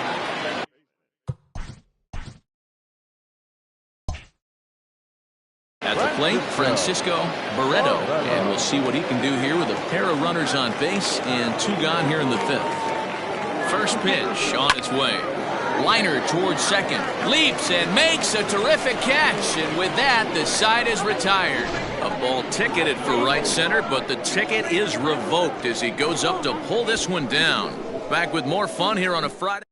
B: At the plate, Francisco Barreto, and we'll see what he can do here with a pair of runners on base and 2 gone here in the 5th. First pitch on its way. Liner towards second, leaps and makes a terrific catch, and with that the side is retired. A ball ticketed for right center, but the ticket is revoked as he goes up to pull this one down. Back with more fun here on a Friday.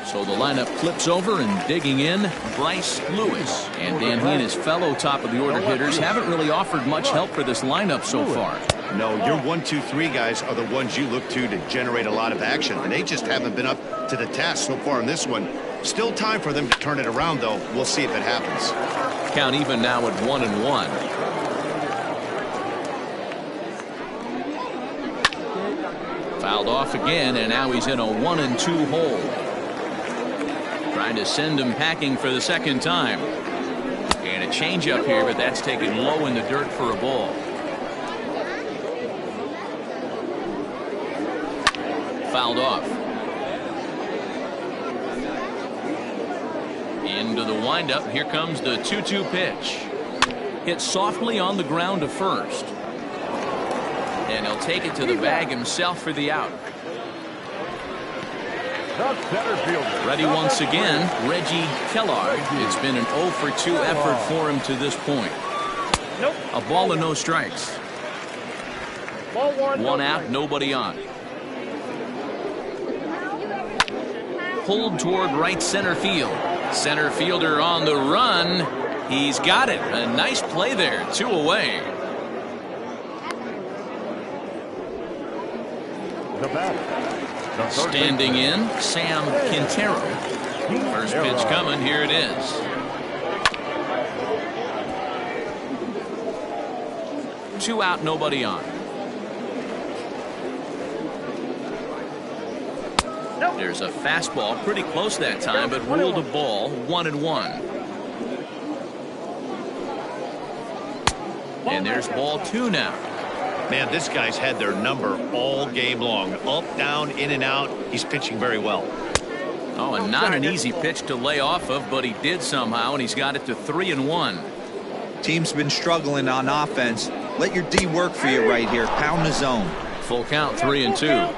B: So the lineup flips over, and digging in, Bryce Lewis. And Dan, he and his fellow top of the order hitters haven't really offered much help for this lineup so far.
A: No, your 1, 2, 3 guys are the ones you look to generate a lot of action, and they just haven't been up to the task so far in this one. Still time for them to turn it around, though. We'll see if it happens.
B: Count even now at 1-1. Fouled off again, and now he's in a 1-2 hole. Trying to send him packing for the second time. And a changeup here, but that's taken low in the dirt for a ball. Fouled off. Into the windup. Here comes the 2-2 pitch. Hit softly on the ground to first. And he'll take it to the bag himself for the out. Ready once again, Reggie Kellogg. It's been an 0 for 2 effort for him to this point.
E: Nope.
B: A ball and no strikes.
E: Ball 1.
B: One out, nobody on. Pulled toward right center field. Center fielder on the run. He's got it. A nice play there. 2 away.
D: The bat.
B: Standing in, Sam Quintero. First pitch coming. Here it is. Two out, nobody on.
E: Nope.
B: There's a fastball pretty close that time, but ruled a ball. 1-1. And there's ball 2 now.
A: Man, this guy's had their number all game long. Up, down, in and out. He's pitching very well.
B: Oh, and not an easy pitch to lay off of, but he did somehow, and he's got it to 3-1.
C: Team's been struggling on offense. Let your D work for you right here. Pound the zone.
B: Full count, 3-2.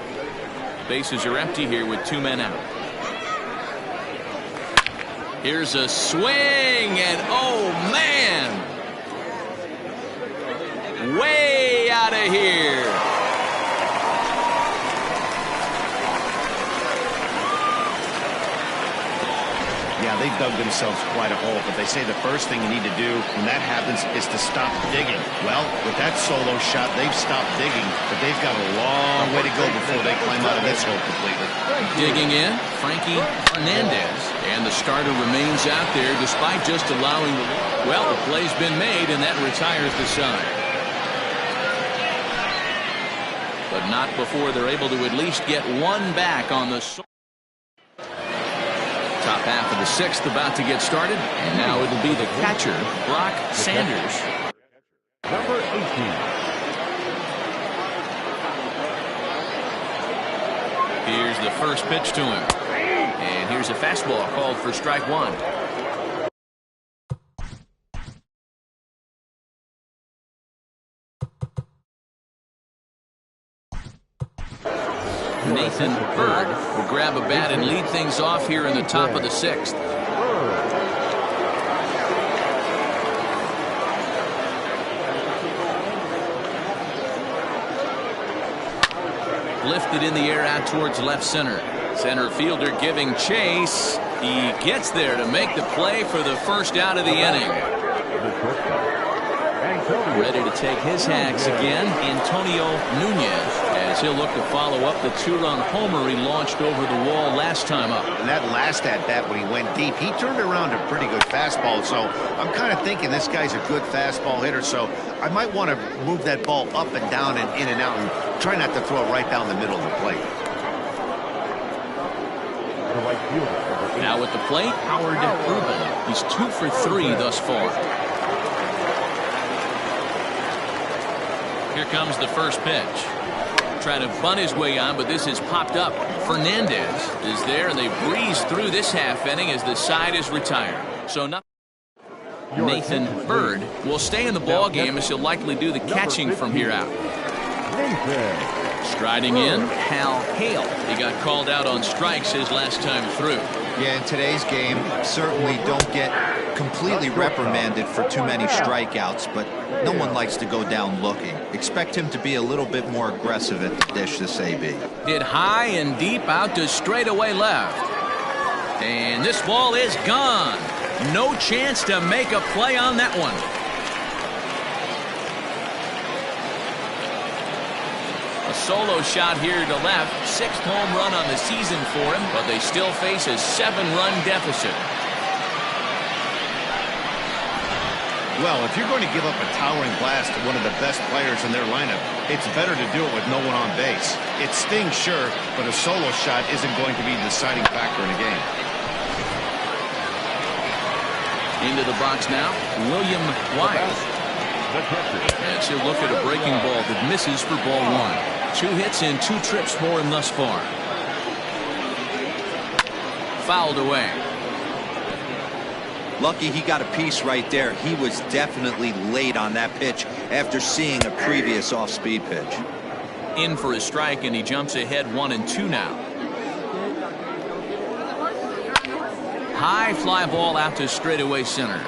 B: Bases are empty here with 2 men out. Here's a swing, and oh man, way out of here.
A: Yeah, they've dug themselves quite a hole, but they say the first thing you need to do when that happens is to stop digging. Well, with that solo shot, they've stopped digging, but they've got a long way to go before they climb out of this hole completely.
B: Digging in, Frankie Hernandez, and the starter remains out there despite just allowing the... Well, the play's been made, and that retires the side. But not before they're able to at least get one back on the... Top half of the 6th about to get started, and now it'll be the catcher, Brock Sanders.
D: Number 18.
B: Here's the first pitch to him, and here's a fastball called for strike 1. Nathan Bird will grab a bat and lead things off here in the top of the 6th. Lifted in the air out towards left center. Center fielder giving chase. He gets there to make the play for the first out of the inning. Ready to take his hacks again, Antonio Nunez, as he'll look to follow up the 2-run homer he launched over the wall last time up.
A: And that last at-bat when he went deep, he turned around a pretty good fastball, so I'm kind of thinking this guy's a good fastball hitter, so I might want to move that ball up and down and in and out and try not to throw it right down the middle of the plate.
B: Now with the plate, Howard Urban. He's 2 for 3 thus far. Here comes the first pitch. Trying to bunt his way on, but this is popped up. Fernandez is there, and they breeze through this half inning as the side is retired. So nothing. Nathan Bird will stay in the ball game as he'll likely do the catching from here out. Striding in, Hal Hale. He got called out on strikes his last time through.
C: Yeah, in today's game, certainly don't get completely reprimanded for too many strikeouts, but no one likes to go down looking. Expect him to be a little bit more aggressive at the dish this AB.
B: Hit high and deep out to straightaway left. And this ball is gone. No chance to make a play on that one. A solo shot here to left. 6th home run on the season for him, but they still face a 7-run deficit.
A: Well, if you're going to give up a towering blast to one of the best players in their lineup, it's better to do it with no one on base. It stings, sure, but a solo shot isn't going to be the deciding factor in a game.
B: Into the box now, William Wise. As he'll look at a breaking ball that misses for ball 1. 2 hits and 2 trips for him thus far. Fouled away.
C: Lucky he got a piece right there. He was definitely late on that pitch after seeing a previous off-speed pitch.
B: In for a strike, and he jumps ahead 1-2 now. High fly ball out to straightaway center.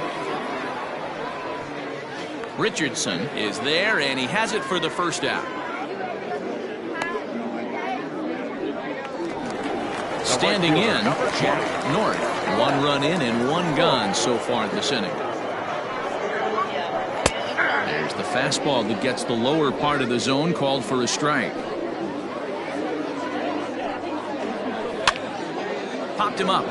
B: Richardson is there, and he has it for the first out. Standing in, Jack North. 1 run in and 1 gone so far this inning. There's the fastball that gets the lower part of the zone, called for a strike. Popped him up.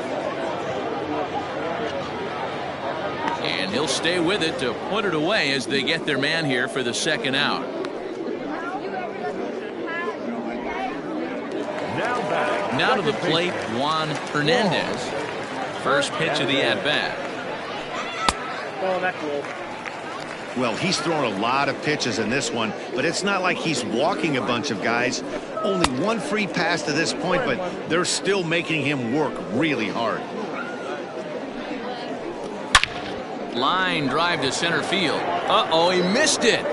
B: And he'll stay with it to put it away as they get their man here for the 2nd out. Now to the plate, Juan Hernandez. First pitch of the at-bat.
E: Oh, that's cool.
A: Well, he's thrown a lot of pitches in this one, but it's not like he's walking a bunch of guys. Only one free pass to this point, but they're still making him work really hard.
B: Line drive to center field. Uh-oh, he missed it.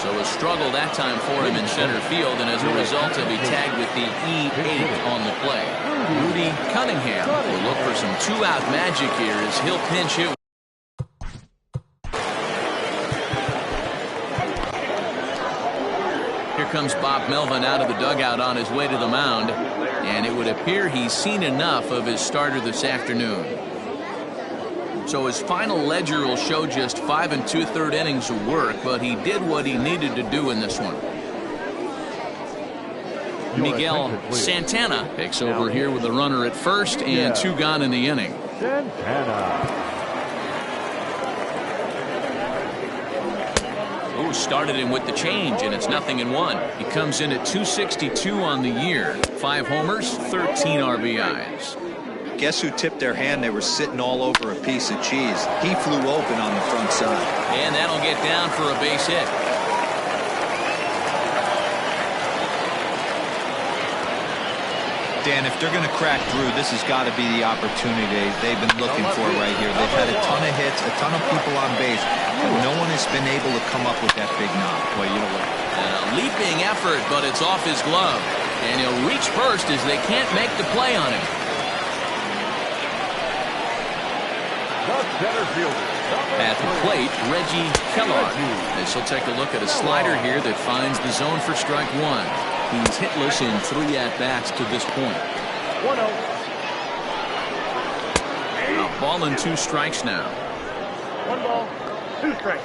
B: So a struggle that time for him in center field, and as a result, he'll be tagged with the E8 on the play. Rudy Cunningham will look for some two-out magic here as he'll pinch hit. Here comes Bob Melvin out of the dugout on his way to the mound, and it would appear he's seen enough of his starter this afternoon. So his final ledger will show just 5 2/3 innings of work, but he did what he needed to do in this one. Miguel Santana takes over here with a runner at first and 2 gone in the inning. Oh, started him with the change, and it's 0-1. He comes in at 262 on the year. 5 homers, 13 RBIs.
C: Guess who tipped their hand? They were sitting all over a piece of cheese. He flew open on the front side.
B: And that'll get down for a base hit.
C: Dan, if they're going to crack through, this has got to be the opportunity they've been looking for right here. They've had a ton of hits, a ton of people on base, but no one has been able to come up with that big knock. Well, you know what?
B: And a leaping effort, but it's off his glove. And he'll reach first as they can't make the play on him. At the plate, Reggie Kellogg. As he'll take a look at a slider here that finds the zone for strike 1. He's hitless in 3 at-bats to this point.
E: 1-0.
B: A ball and 2 strikes now.
E: 1 ball, 2 strikes.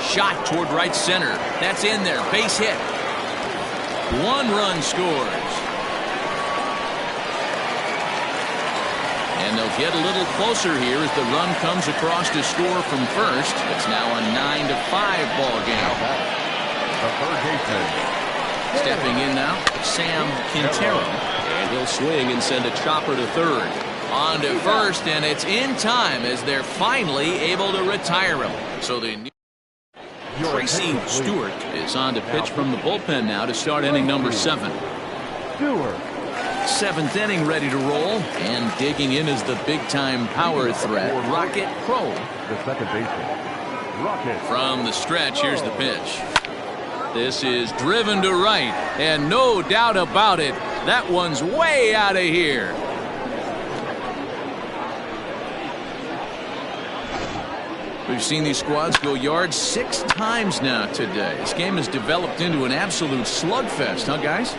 B: Shot toward right center. That's in there. Base hit. 1 run scores. And they'll get a little closer here as the run comes across to score from first. It's now a 9-5 ball game. Stepping in now, Sam Quintero. And he'll swing and send a chopper to third. On to first, and it's in time as they're finally able to retire him. So the Tracy Stewart is on to pitch from the bullpen now to start inning number 7. 7th inning ready to roll, and digging in is the big-time power threat, Rocket Crow.
D: The second baseman, Rocket.
B: From the stretch, here's the pitch. This is driven to right, and no doubt about it, that one's way out of here. We've seen these squads go yards 6 times now today. This game has developed into an absolute slugfest, huh, guys?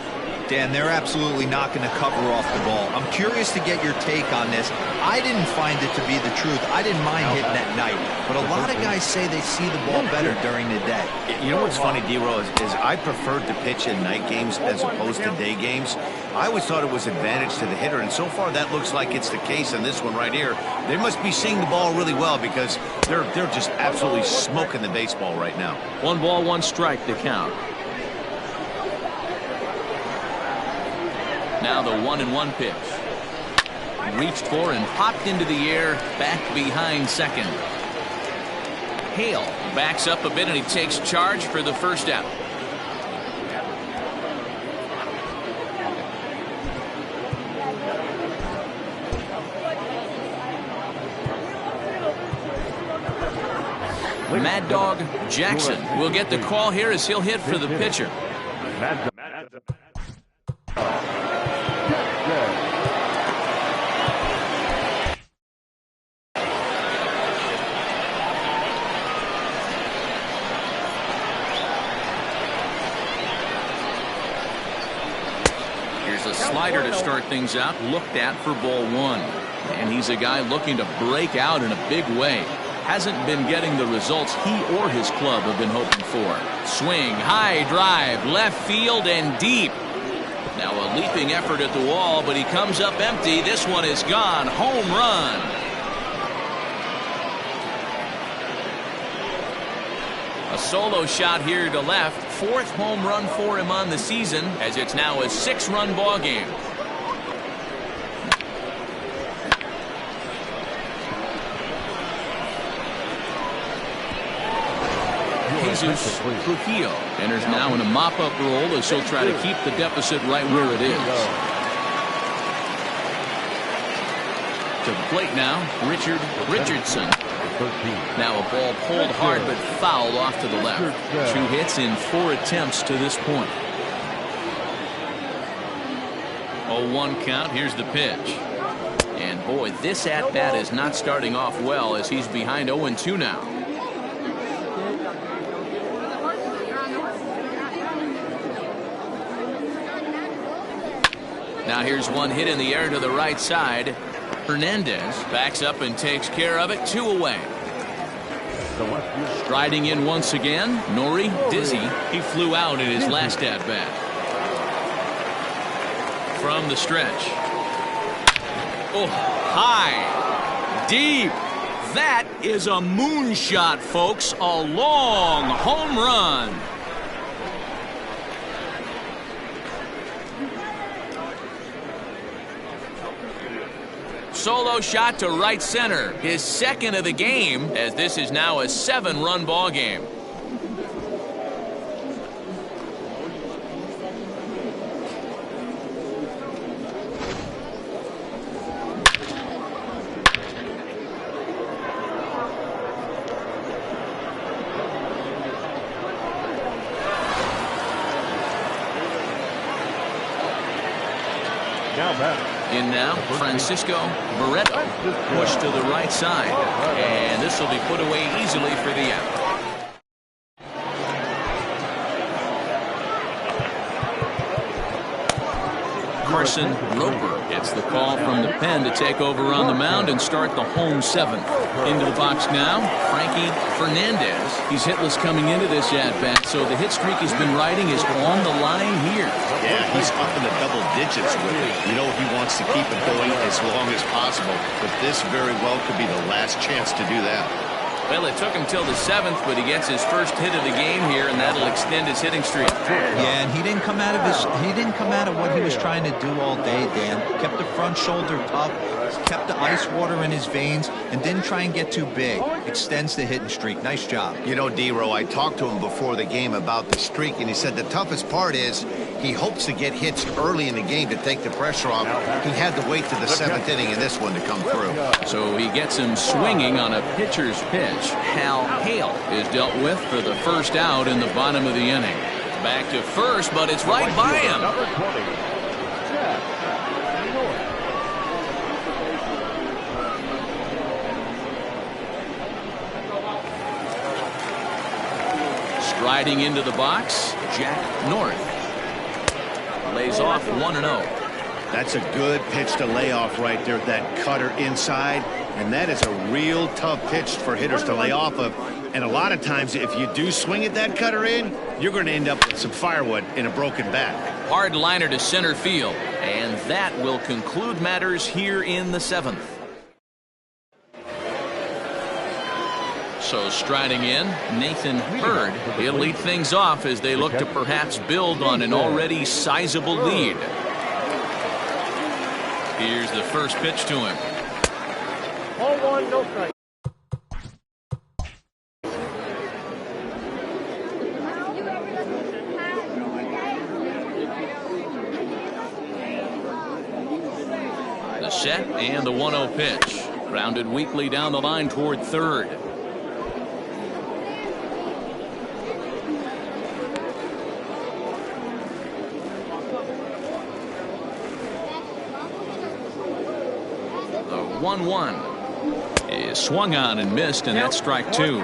C: Dan, they're absolutely not going to cover off the ball. I'm curious to get your take on this. I didn't find it to be the truth. I didn't mind hitting at night, but a lot of guys say they see the ball better during the day.
A: You know what's funny, D-Row, is I preferred to pitch in night games as opposed to day games. I always thought it was advantage to the hitter, and so far that looks like it's the case in this one right here. They must be seeing the ball really well because they're just absolutely smoking the baseball right now.
B: 1 ball, 1 strike to count. Now the 1-1 pitch. Reached for and popped into the air, back behind second. Hale backs up a bit and he takes charge for the first out. Mad Dog Jackson will get the call here as he'll hit for the pitcher. Here's a slider to start things out, looked at for ball 1. And he's a guy looking to break out in a big way. Hasn't been getting the results he or his club have been hoping for. Swing, high drive, left field and deep. Now a leaping effort at the wall, but he comes up empty. This one is gone. Home run. A solo shot here to left. 4th home run for him on the season, as it's now a 6-run ball game. Jesus Trujillo enters now in a mop-up role as he'll try to keep the deficit right where it is. To the plate now, Richardson. Now a ball pulled hard but fouled off to the left. 2 hits in 4 attempts to this point. 0-1 count. Here's the pitch. And boy, this at-bat is not starting off well as he's behind 0-2 now. Now here's one hit in the air to the right side. Hernandez backs up and takes care of it. 2 away. Striding in once again, Nori Dizzy. He flew out in his last at-bat. From the stretch. Oh, high, deep. That is a moonshot, folks. A long home run. Solo shot to right center. His second of the game, as this is now a 7-run ball game. In now, Francisco Barreto, pushed to the right side, and this will be put away easily for the out. Carson Roper gets the call from the pen to take over on the mound and start the home 7th. Into the box now, Frankie Fernandez. He's hitless coming into this at-bat, so the hit streak he's been riding is on the line here.
A: Yeah, he's up in the double digits with it. You know he wants to keep it going as long as possible, but this very well could be the last chance to do that.
B: Well, it took him till the 7th, but he gets his first hit of the game here, and that'll extend his hitting streak.
C: Yeah, and he didn't come out of what he was trying to do all day, Dan. Kept the front shoulder up, kept the ice water in his veins, and didn't try and get too big. Extends the hitting streak. Nice job.
A: You know, D-Row, I talked to him before the game about the streak, and he said the toughest part is he hopes to get hits early in the game to take the pressure off. He had to wait to the 7th inning in this one to come through.
B: So he gets him swinging on a pitcher's pitch. Hal Hale is dealt with for the first out in the bottom of the inning. Back to first, but it's right by him. Striding into the box, Jack North. Lays off 1-0.
A: That's a good pitch to lay off right there, that cutter inside. And that is a real tough pitch for hitters to lay off of. And a lot of times, if you do swing at that cutter in, you're going to end up with some firewood in a broken bat.
B: Hard liner to center field. And that will conclude matters here in the 7th. So striding in, Nathan Hurd. He'll lead things off as they look to perhaps build on an already sizable lead. Here's the first pitch to him.
E: 0-1, no strike.
B: The set and the 1-0 pitch. Grounded weakly down the line toward third. The 1-1 is swung on and missed, and that's strike 2.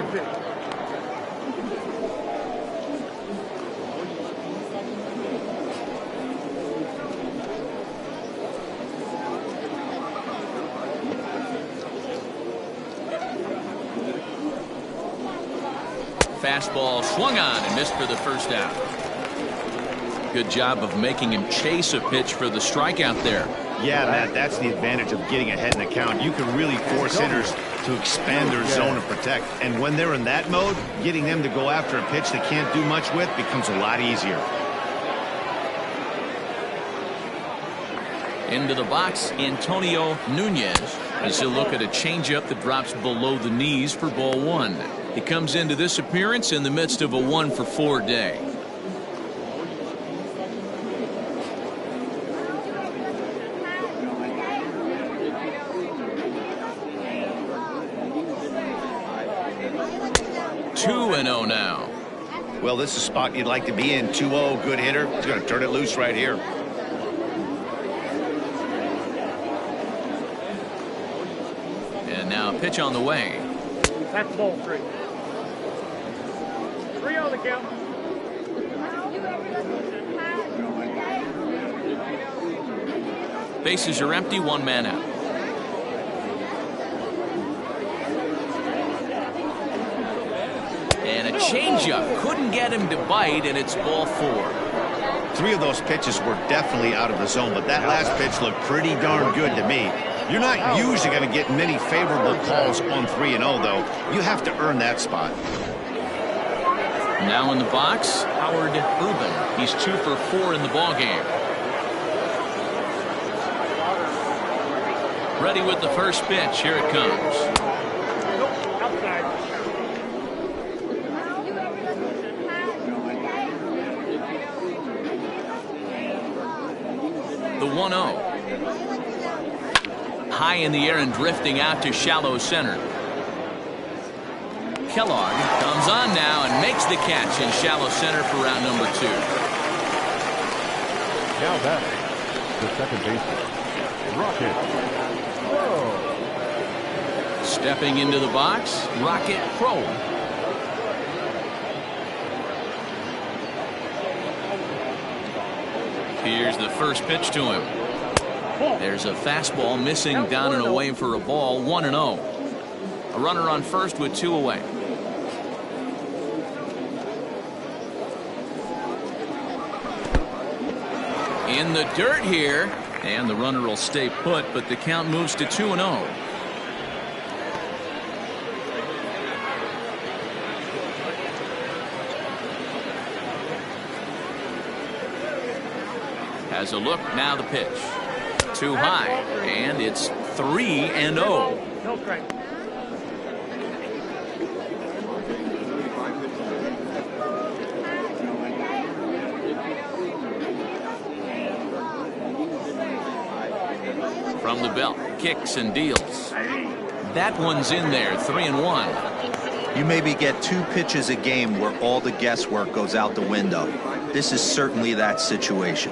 B: Fastball swung on and missed for the first out. Good job of making him chase a pitch for the strikeout there.
A: Yeah, Matt, that's the advantage of getting ahead in the count. You can really force hitters to expand their zone and protect. And when they're in that mode, getting them to go after a pitch they can't do much with becomes a lot easier.
B: Into the box, Antonio Nunez, as he'll look at a changeup that drops below the knees for ball 1. He comes into this appearance in the midst of a 1-for-4 day. Two and 0 now.
A: Well, this is a spot you'd like to be in. 2-0, good hitter. He's going to turn it loose right here.
B: And now pitch on the way.
E: That's ball 3. 3 on the count.
B: Bases are empty, 1 man out. And a changeup couldn't get him to bite, and it's ball 4.
A: 3 of those pitches were definitely out of the zone, but that last pitch looked pretty darn good to me. You're not usually going to get many favorable calls on 3-0, though. You have to earn that spot.
B: Now in the box, Howard Urban. He's 2 for 4 in the ballgame. Ready with the first pitch. Here it comes.
E: Outside.
B: The 1-0. High in the air and drifting out to shallow center. Kellogg comes on now and makes the catch in shallow center for round number 2.
D: Now batting, the second baseman, Rocket. Whoa.
B: Stepping into the box, Rocket Crow. Here's the first pitch to him. There's a fastball missing down and away for a ball. 1-0. A runner on first with 2 away. In the dirt here, and the runner will stay put, but the count moves to 2-0. Has a look, now the pitch. Too high, and it's 3-0.
E: No strike.
B: From the belt, kicks and deals. That one's in there, 3-1.
C: You maybe get 2 pitches a game where all the guesswork goes out the window. This is certainly that situation.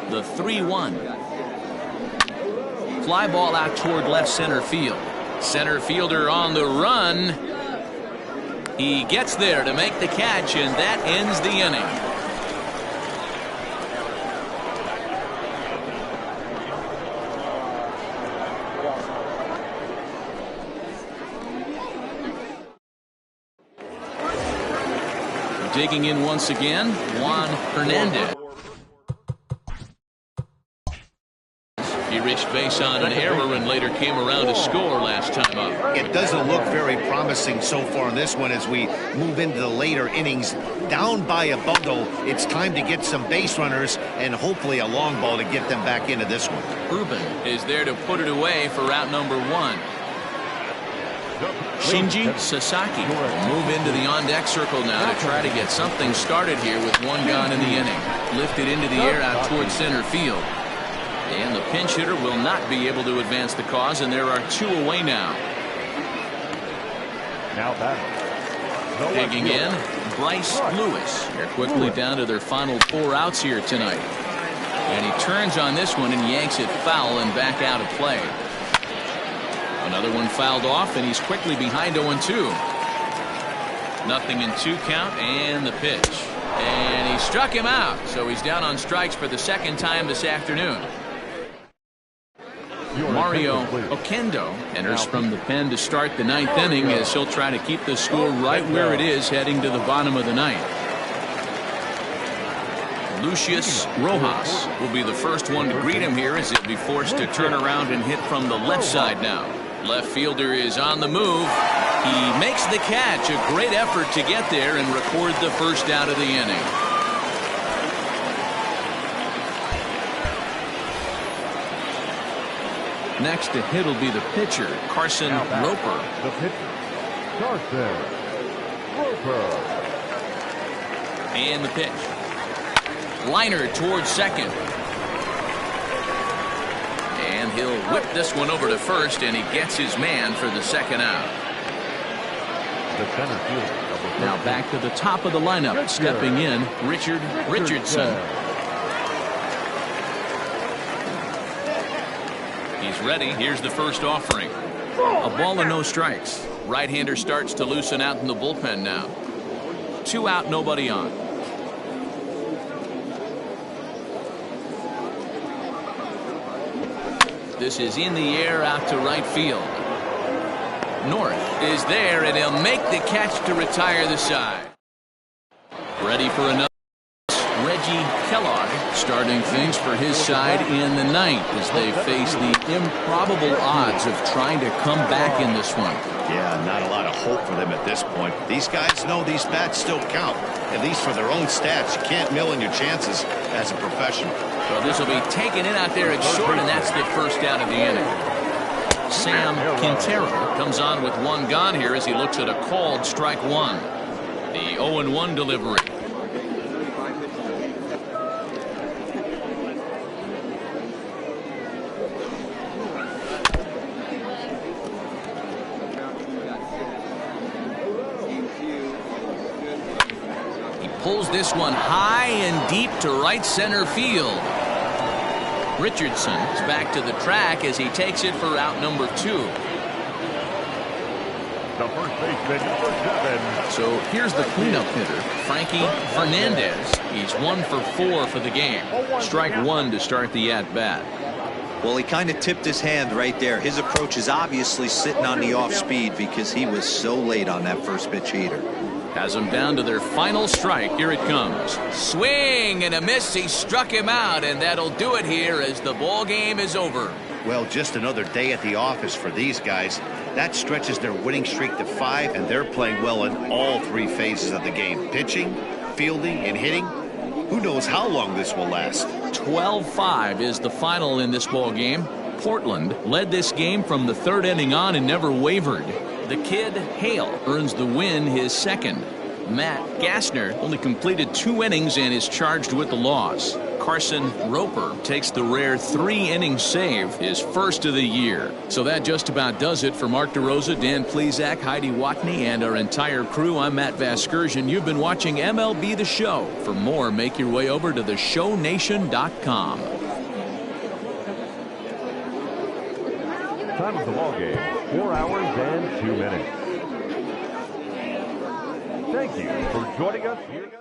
B: The 3-1. Fly ball out toward left center field. Center fielder on the run. He gets there to make the catch, and that ends the inning. Digging in once again, Juan Hernandez. He reached base on an error and later came around to score last time up.
A: It doesn't look very promising so far in this one as we move into the later innings. Down by a bundle, it's time to get some base runners and hopefully a long ball to get them back into this one.
B: Urban is there to put it away for out number 1. Shinji Sasaki will move into the on-deck circle now to try to get something started here with 1 gone in the inning. Lifted into the air out towards center field. And the pinch hitter will not be able to advance the cause, and there are 2 away now.
D: Now batting.
B: Digging in, Bryce Lewis. They're quickly down to their final 4 outs here tonight. And he turns on this one and yanks it foul and back out of play. Another one fouled off, and he's quickly behind 0-2. Nothing in 2 count, and the pitch. And he struck him out, so he's down on strikes for the 2nd time this afternoon. Mario Oquendo enters from the pen to start the 9th inning as he'll try to keep the score right where it is heading to the bottom of the 9th. Lucius Rojas will be the first one to greet him here as he'll be forced to turn around and hit from the left side now. Left fielder is on the move. He makes the catch. A great effort to get there and record the first out of the inning. Next to hit will be the pitcher, Carson Roper.
D: The pitcher, Carson Roper.
B: And the pitch. Liner towards second. And he'll whip this one over to first, and he gets his man for the second out.
D: The center fielder.
B: Now back to the top of the lineup, stepping in, Richardson. He's ready. Here's the first offering. A ball and no strikes. Right-hander starts to loosen out in the bullpen now. 2 out, nobody on. This is in the air out to right field. North is there, and he'll make the catch to retire the side. Ready for another. Reggie Kellogg starting things for his side in the ninth as they face the improbable odds of trying to come back in this one.
A: Yeah, not a lot of hope for them at this point. These guys know these bats still count, at least for their own stats. You can't mill in your chances as a professional.
B: So this will be taken in out there at short, and that's the first out of the inning. Sam Quintero comes on with 1 gone here as he looks at a called strike 1. The 0-1 delivery. Pulls this one high and deep to right center field. Richardson is back to the track as he takes it for out number 2.
D: The first baseman, number 7.
B: So here's the cleanup hitter, Frankie Fernandez. He's 1 for 4 for the game. Strike 1 to start the at-bat.
C: Well, he kind of tipped his hand right there. His approach is obviously sitting on the off speed because he was so late on that first pitch heater.
B: Has them down to their final strike. Here it comes. Swing and a miss. He struck him out, and that'll do it here as the ball game is over.
A: Well, just another day at the office for these guys. That stretches their winning streak to 5, and they're playing well in all 3 phases of the game. Pitching, fielding, and hitting. Who knows how long this will last.
B: 12-5 is the final in this ball game. Portland led this game from the 3rd inning on and never wavered. The kid, Hale, earns the win, his second. Matt Gassner only completed 2 innings and is charged with the loss. Carson Roper takes the rare 3-inning save, his first of the year. So that just about does it for Mark DeRosa, Dan Plesac, Heidi Watney, and our entire crew. I'm Matt Vasgersian. You've been watching MLB The Show. For more, make your way over to theshownation.com.
D: Time of the ball game, 4 hours and 2 minutes. Thank you for joining us here.